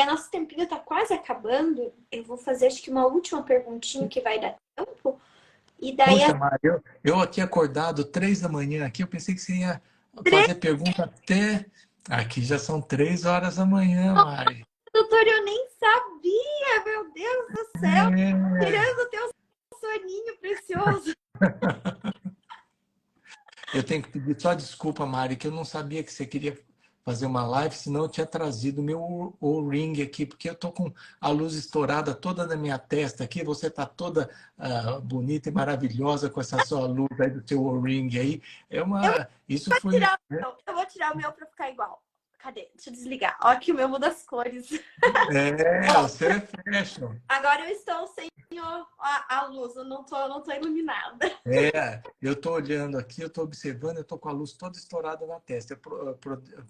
Nosso tempinho está quase acabando. Eu vou fazer, acho que uma última perguntinha que vai dar tempo. E daí Puxa, Mário, eu aqui acordado 3 da manhã, aqui eu pensei que você ia fazer pergunta até... Aqui já são 3 horas da manhã, Mari. Doutor, eu nem sabia, meu Deus do céu. Tirando o teu soninho precioso. Eu tenho que pedir só desculpa, Mari, que eu não sabia que você queria fazer uma live, senão eu tinha trazido o meu O-ring aqui, porque eu tô com a luz estourada toda na minha testa aqui, você tá toda bonita e maravilhosa com essa sua luz aí do seu O-ring aí. Eu vou tirar o meu para ficar igual. Cadê? Deixa eu desligar. Ó, que o meu muda as cores. É, o seu é fashion. Agora eu estou sem a luz, eu não tô iluminada. É, eu estou olhando aqui, eu estou observando, eu estou com a luz toda estourada na testa. Eu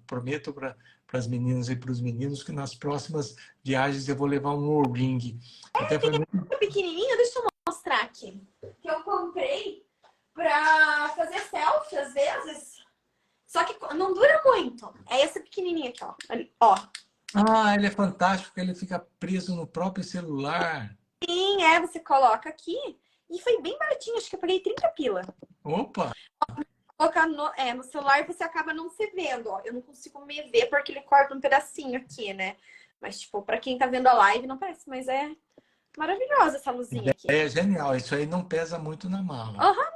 prometo para as meninas e para os meninos que nas próximas viagens eu vou levar um Ohrring. Até foi muito... Pequenininho, deixa eu mostrar aqui. Que eu comprei pra fazer selfie às vezes. Só que não dura muito. É esse pequenininho aqui, ó. Ali, ó. Ah, ele é fantástico, porque ele fica preso no próprio celular. Sim, você coloca aqui. E foi bem baratinho, acho que eu paguei 30 pila. Opa! Colocar no celular você acaba não se vendo, ó. Eu não consigo me ver porque ele corta um pedacinho aqui, né? Mas, tipo, pra quem tá vendo a live não parece, mas é maravilhosa essa luzinha aqui. É genial, isso aí não pesa muito na mala. Aham,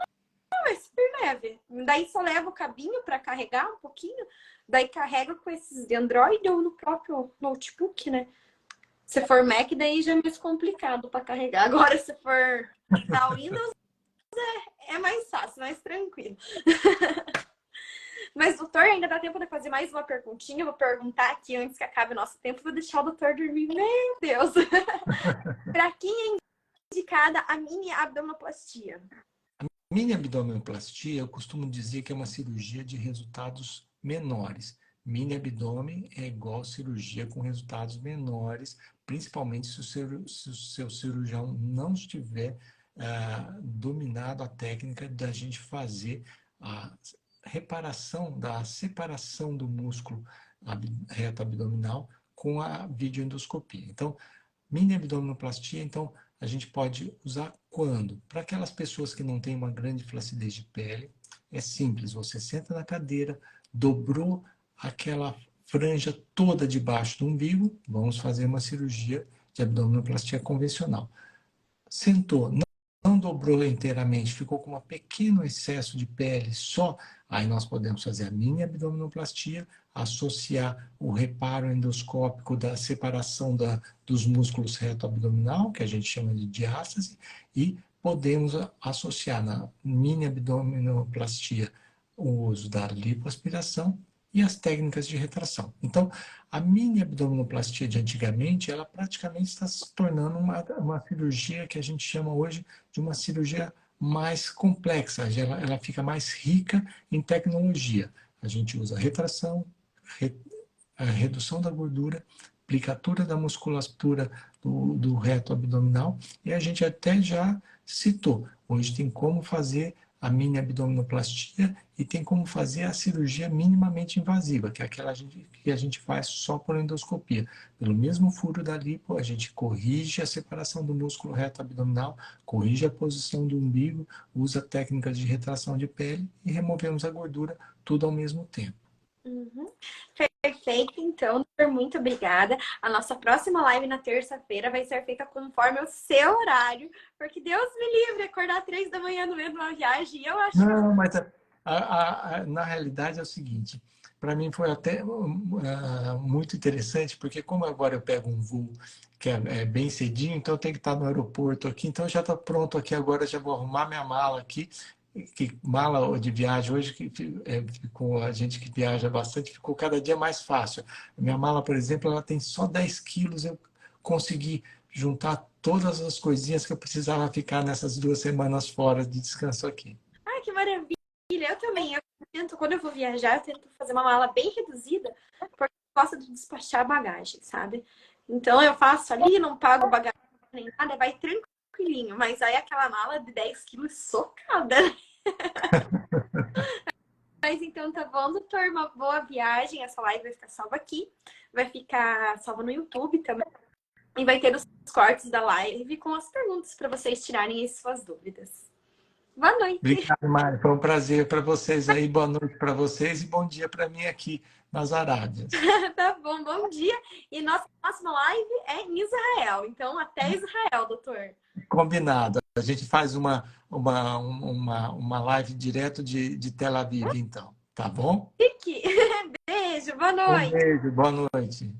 não, é super leve. Daí só leva o cabinho pra carregar um pouquinho. Daí carrega com esses de Android ou no próprio notebook, né? Se for Mac, daí já é mais complicado pra carregar. Agora, se for da Windows, é mais fácil, mais tranquilo. Mas, doutor, ainda dá tempo de fazer mais uma perguntinha. Eu vou perguntar aqui antes que acabe o nosso tempo. Vou deixar o doutor dormir. Meu Deus! Para quem é indicada a mini abdominoplastia? Mini abdominoplastia, eu costumo dizer que é uma cirurgia de resultados menores. Mini abdômen é igual cirurgia com resultados menores, principalmente se o seu cirurgião não estiver dominado a técnica da gente fazer a reparação, da separação do músculo reto abdominal com a videoendoscopia. Então, mini abdominoplastia, então, a gente pode usar quando? Para aquelas pessoas que não têm uma grande flacidez de pele, é simples, você senta na cadeira, dobrou aquela franja toda debaixo do umbigo, vamos fazer uma cirurgia de abdominoplastia convencional. Sentou, não dobrou inteiramente, ficou com um pequeno excesso de pele só, aí nós podemos fazer a mini abdominoplastia, associar o reparo endoscópico da separação dos músculos reto-abdominal, que a gente chama de diástase, e podemos associar na mini abdominoplastia o uso da lipoaspiração e as técnicas de retração. Então, a mini abdominoplastia de antigamente, ela praticamente está se tornando uma cirurgia que a gente chama hoje de uma cirurgia mais complexa, ela fica mais rica em tecnologia. A gente usa retração, a redução da gordura, aplicatura da musculatura do reto abdominal, e a gente até já citou, hoje tem como fazer a mini abdominoplastia e tem como fazer a cirurgia minimamente invasiva, que é aquela que a gente faz só por endoscopia. Pelo mesmo furo da lipo, a gente corrige a separação do músculo reto abdominal, corrige a posição do umbigo, usa técnicas de retração de pele e removemos a gordura, tudo ao mesmo tempo. Uhum. Perfeito, então, doutor, muito obrigada. A nossa próxima live na terça-feira vai ser feita conforme o seu horário, porque Deus me livre acordar 3 da manhã no meio de uma viagem, e eu acho... Não, mas na realidade é o seguinte, para mim foi até muito interessante, porque como agora eu pego um voo que é bem cedinho, então eu tenho que estar no aeroporto aqui, então já está pronto aqui agora, já vou arrumar minha mala aqui, que mala de viagem hoje, com a gente que viaja bastante, ficou cada dia mais fácil. Minha mala, por exemplo, ela tem só 10 quilos, eu consegui juntar todas as coisinhas que eu precisava ficar nessas 2 semanas fora de descanso aqui. Ai, que maravilha! Eu também, quando eu vou viajar, eu tento fazer uma mala bem reduzida, porque eu gosto de despachar bagagem, sabe? Então eu faço ali, não pago bagagem nem nada, vai tranquilinho, mas aí aquela mala de 10 quilos socada, né? Mas então tá bom, doutor, uma boa viagem. Essa live vai ficar salva aqui, vai ficar salva no YouTube também. E vai ter os cortes da live com as perguntas para vocês tirarem as suas dúvidas. Boa noite. Obrigado, Mário. Foi um prazer para vocês aí. Boa noite para vocês e bom dia para mim aqui nas Arábias. Tá bom, bom dia. E nossa próxima live é em Israel. Então, até Israel, doutor. Combinado. A gente faz uma live direto de Tel Aviv, então. Tá bom? Fique. Beijo, boa Um noite. beijo, boa noite.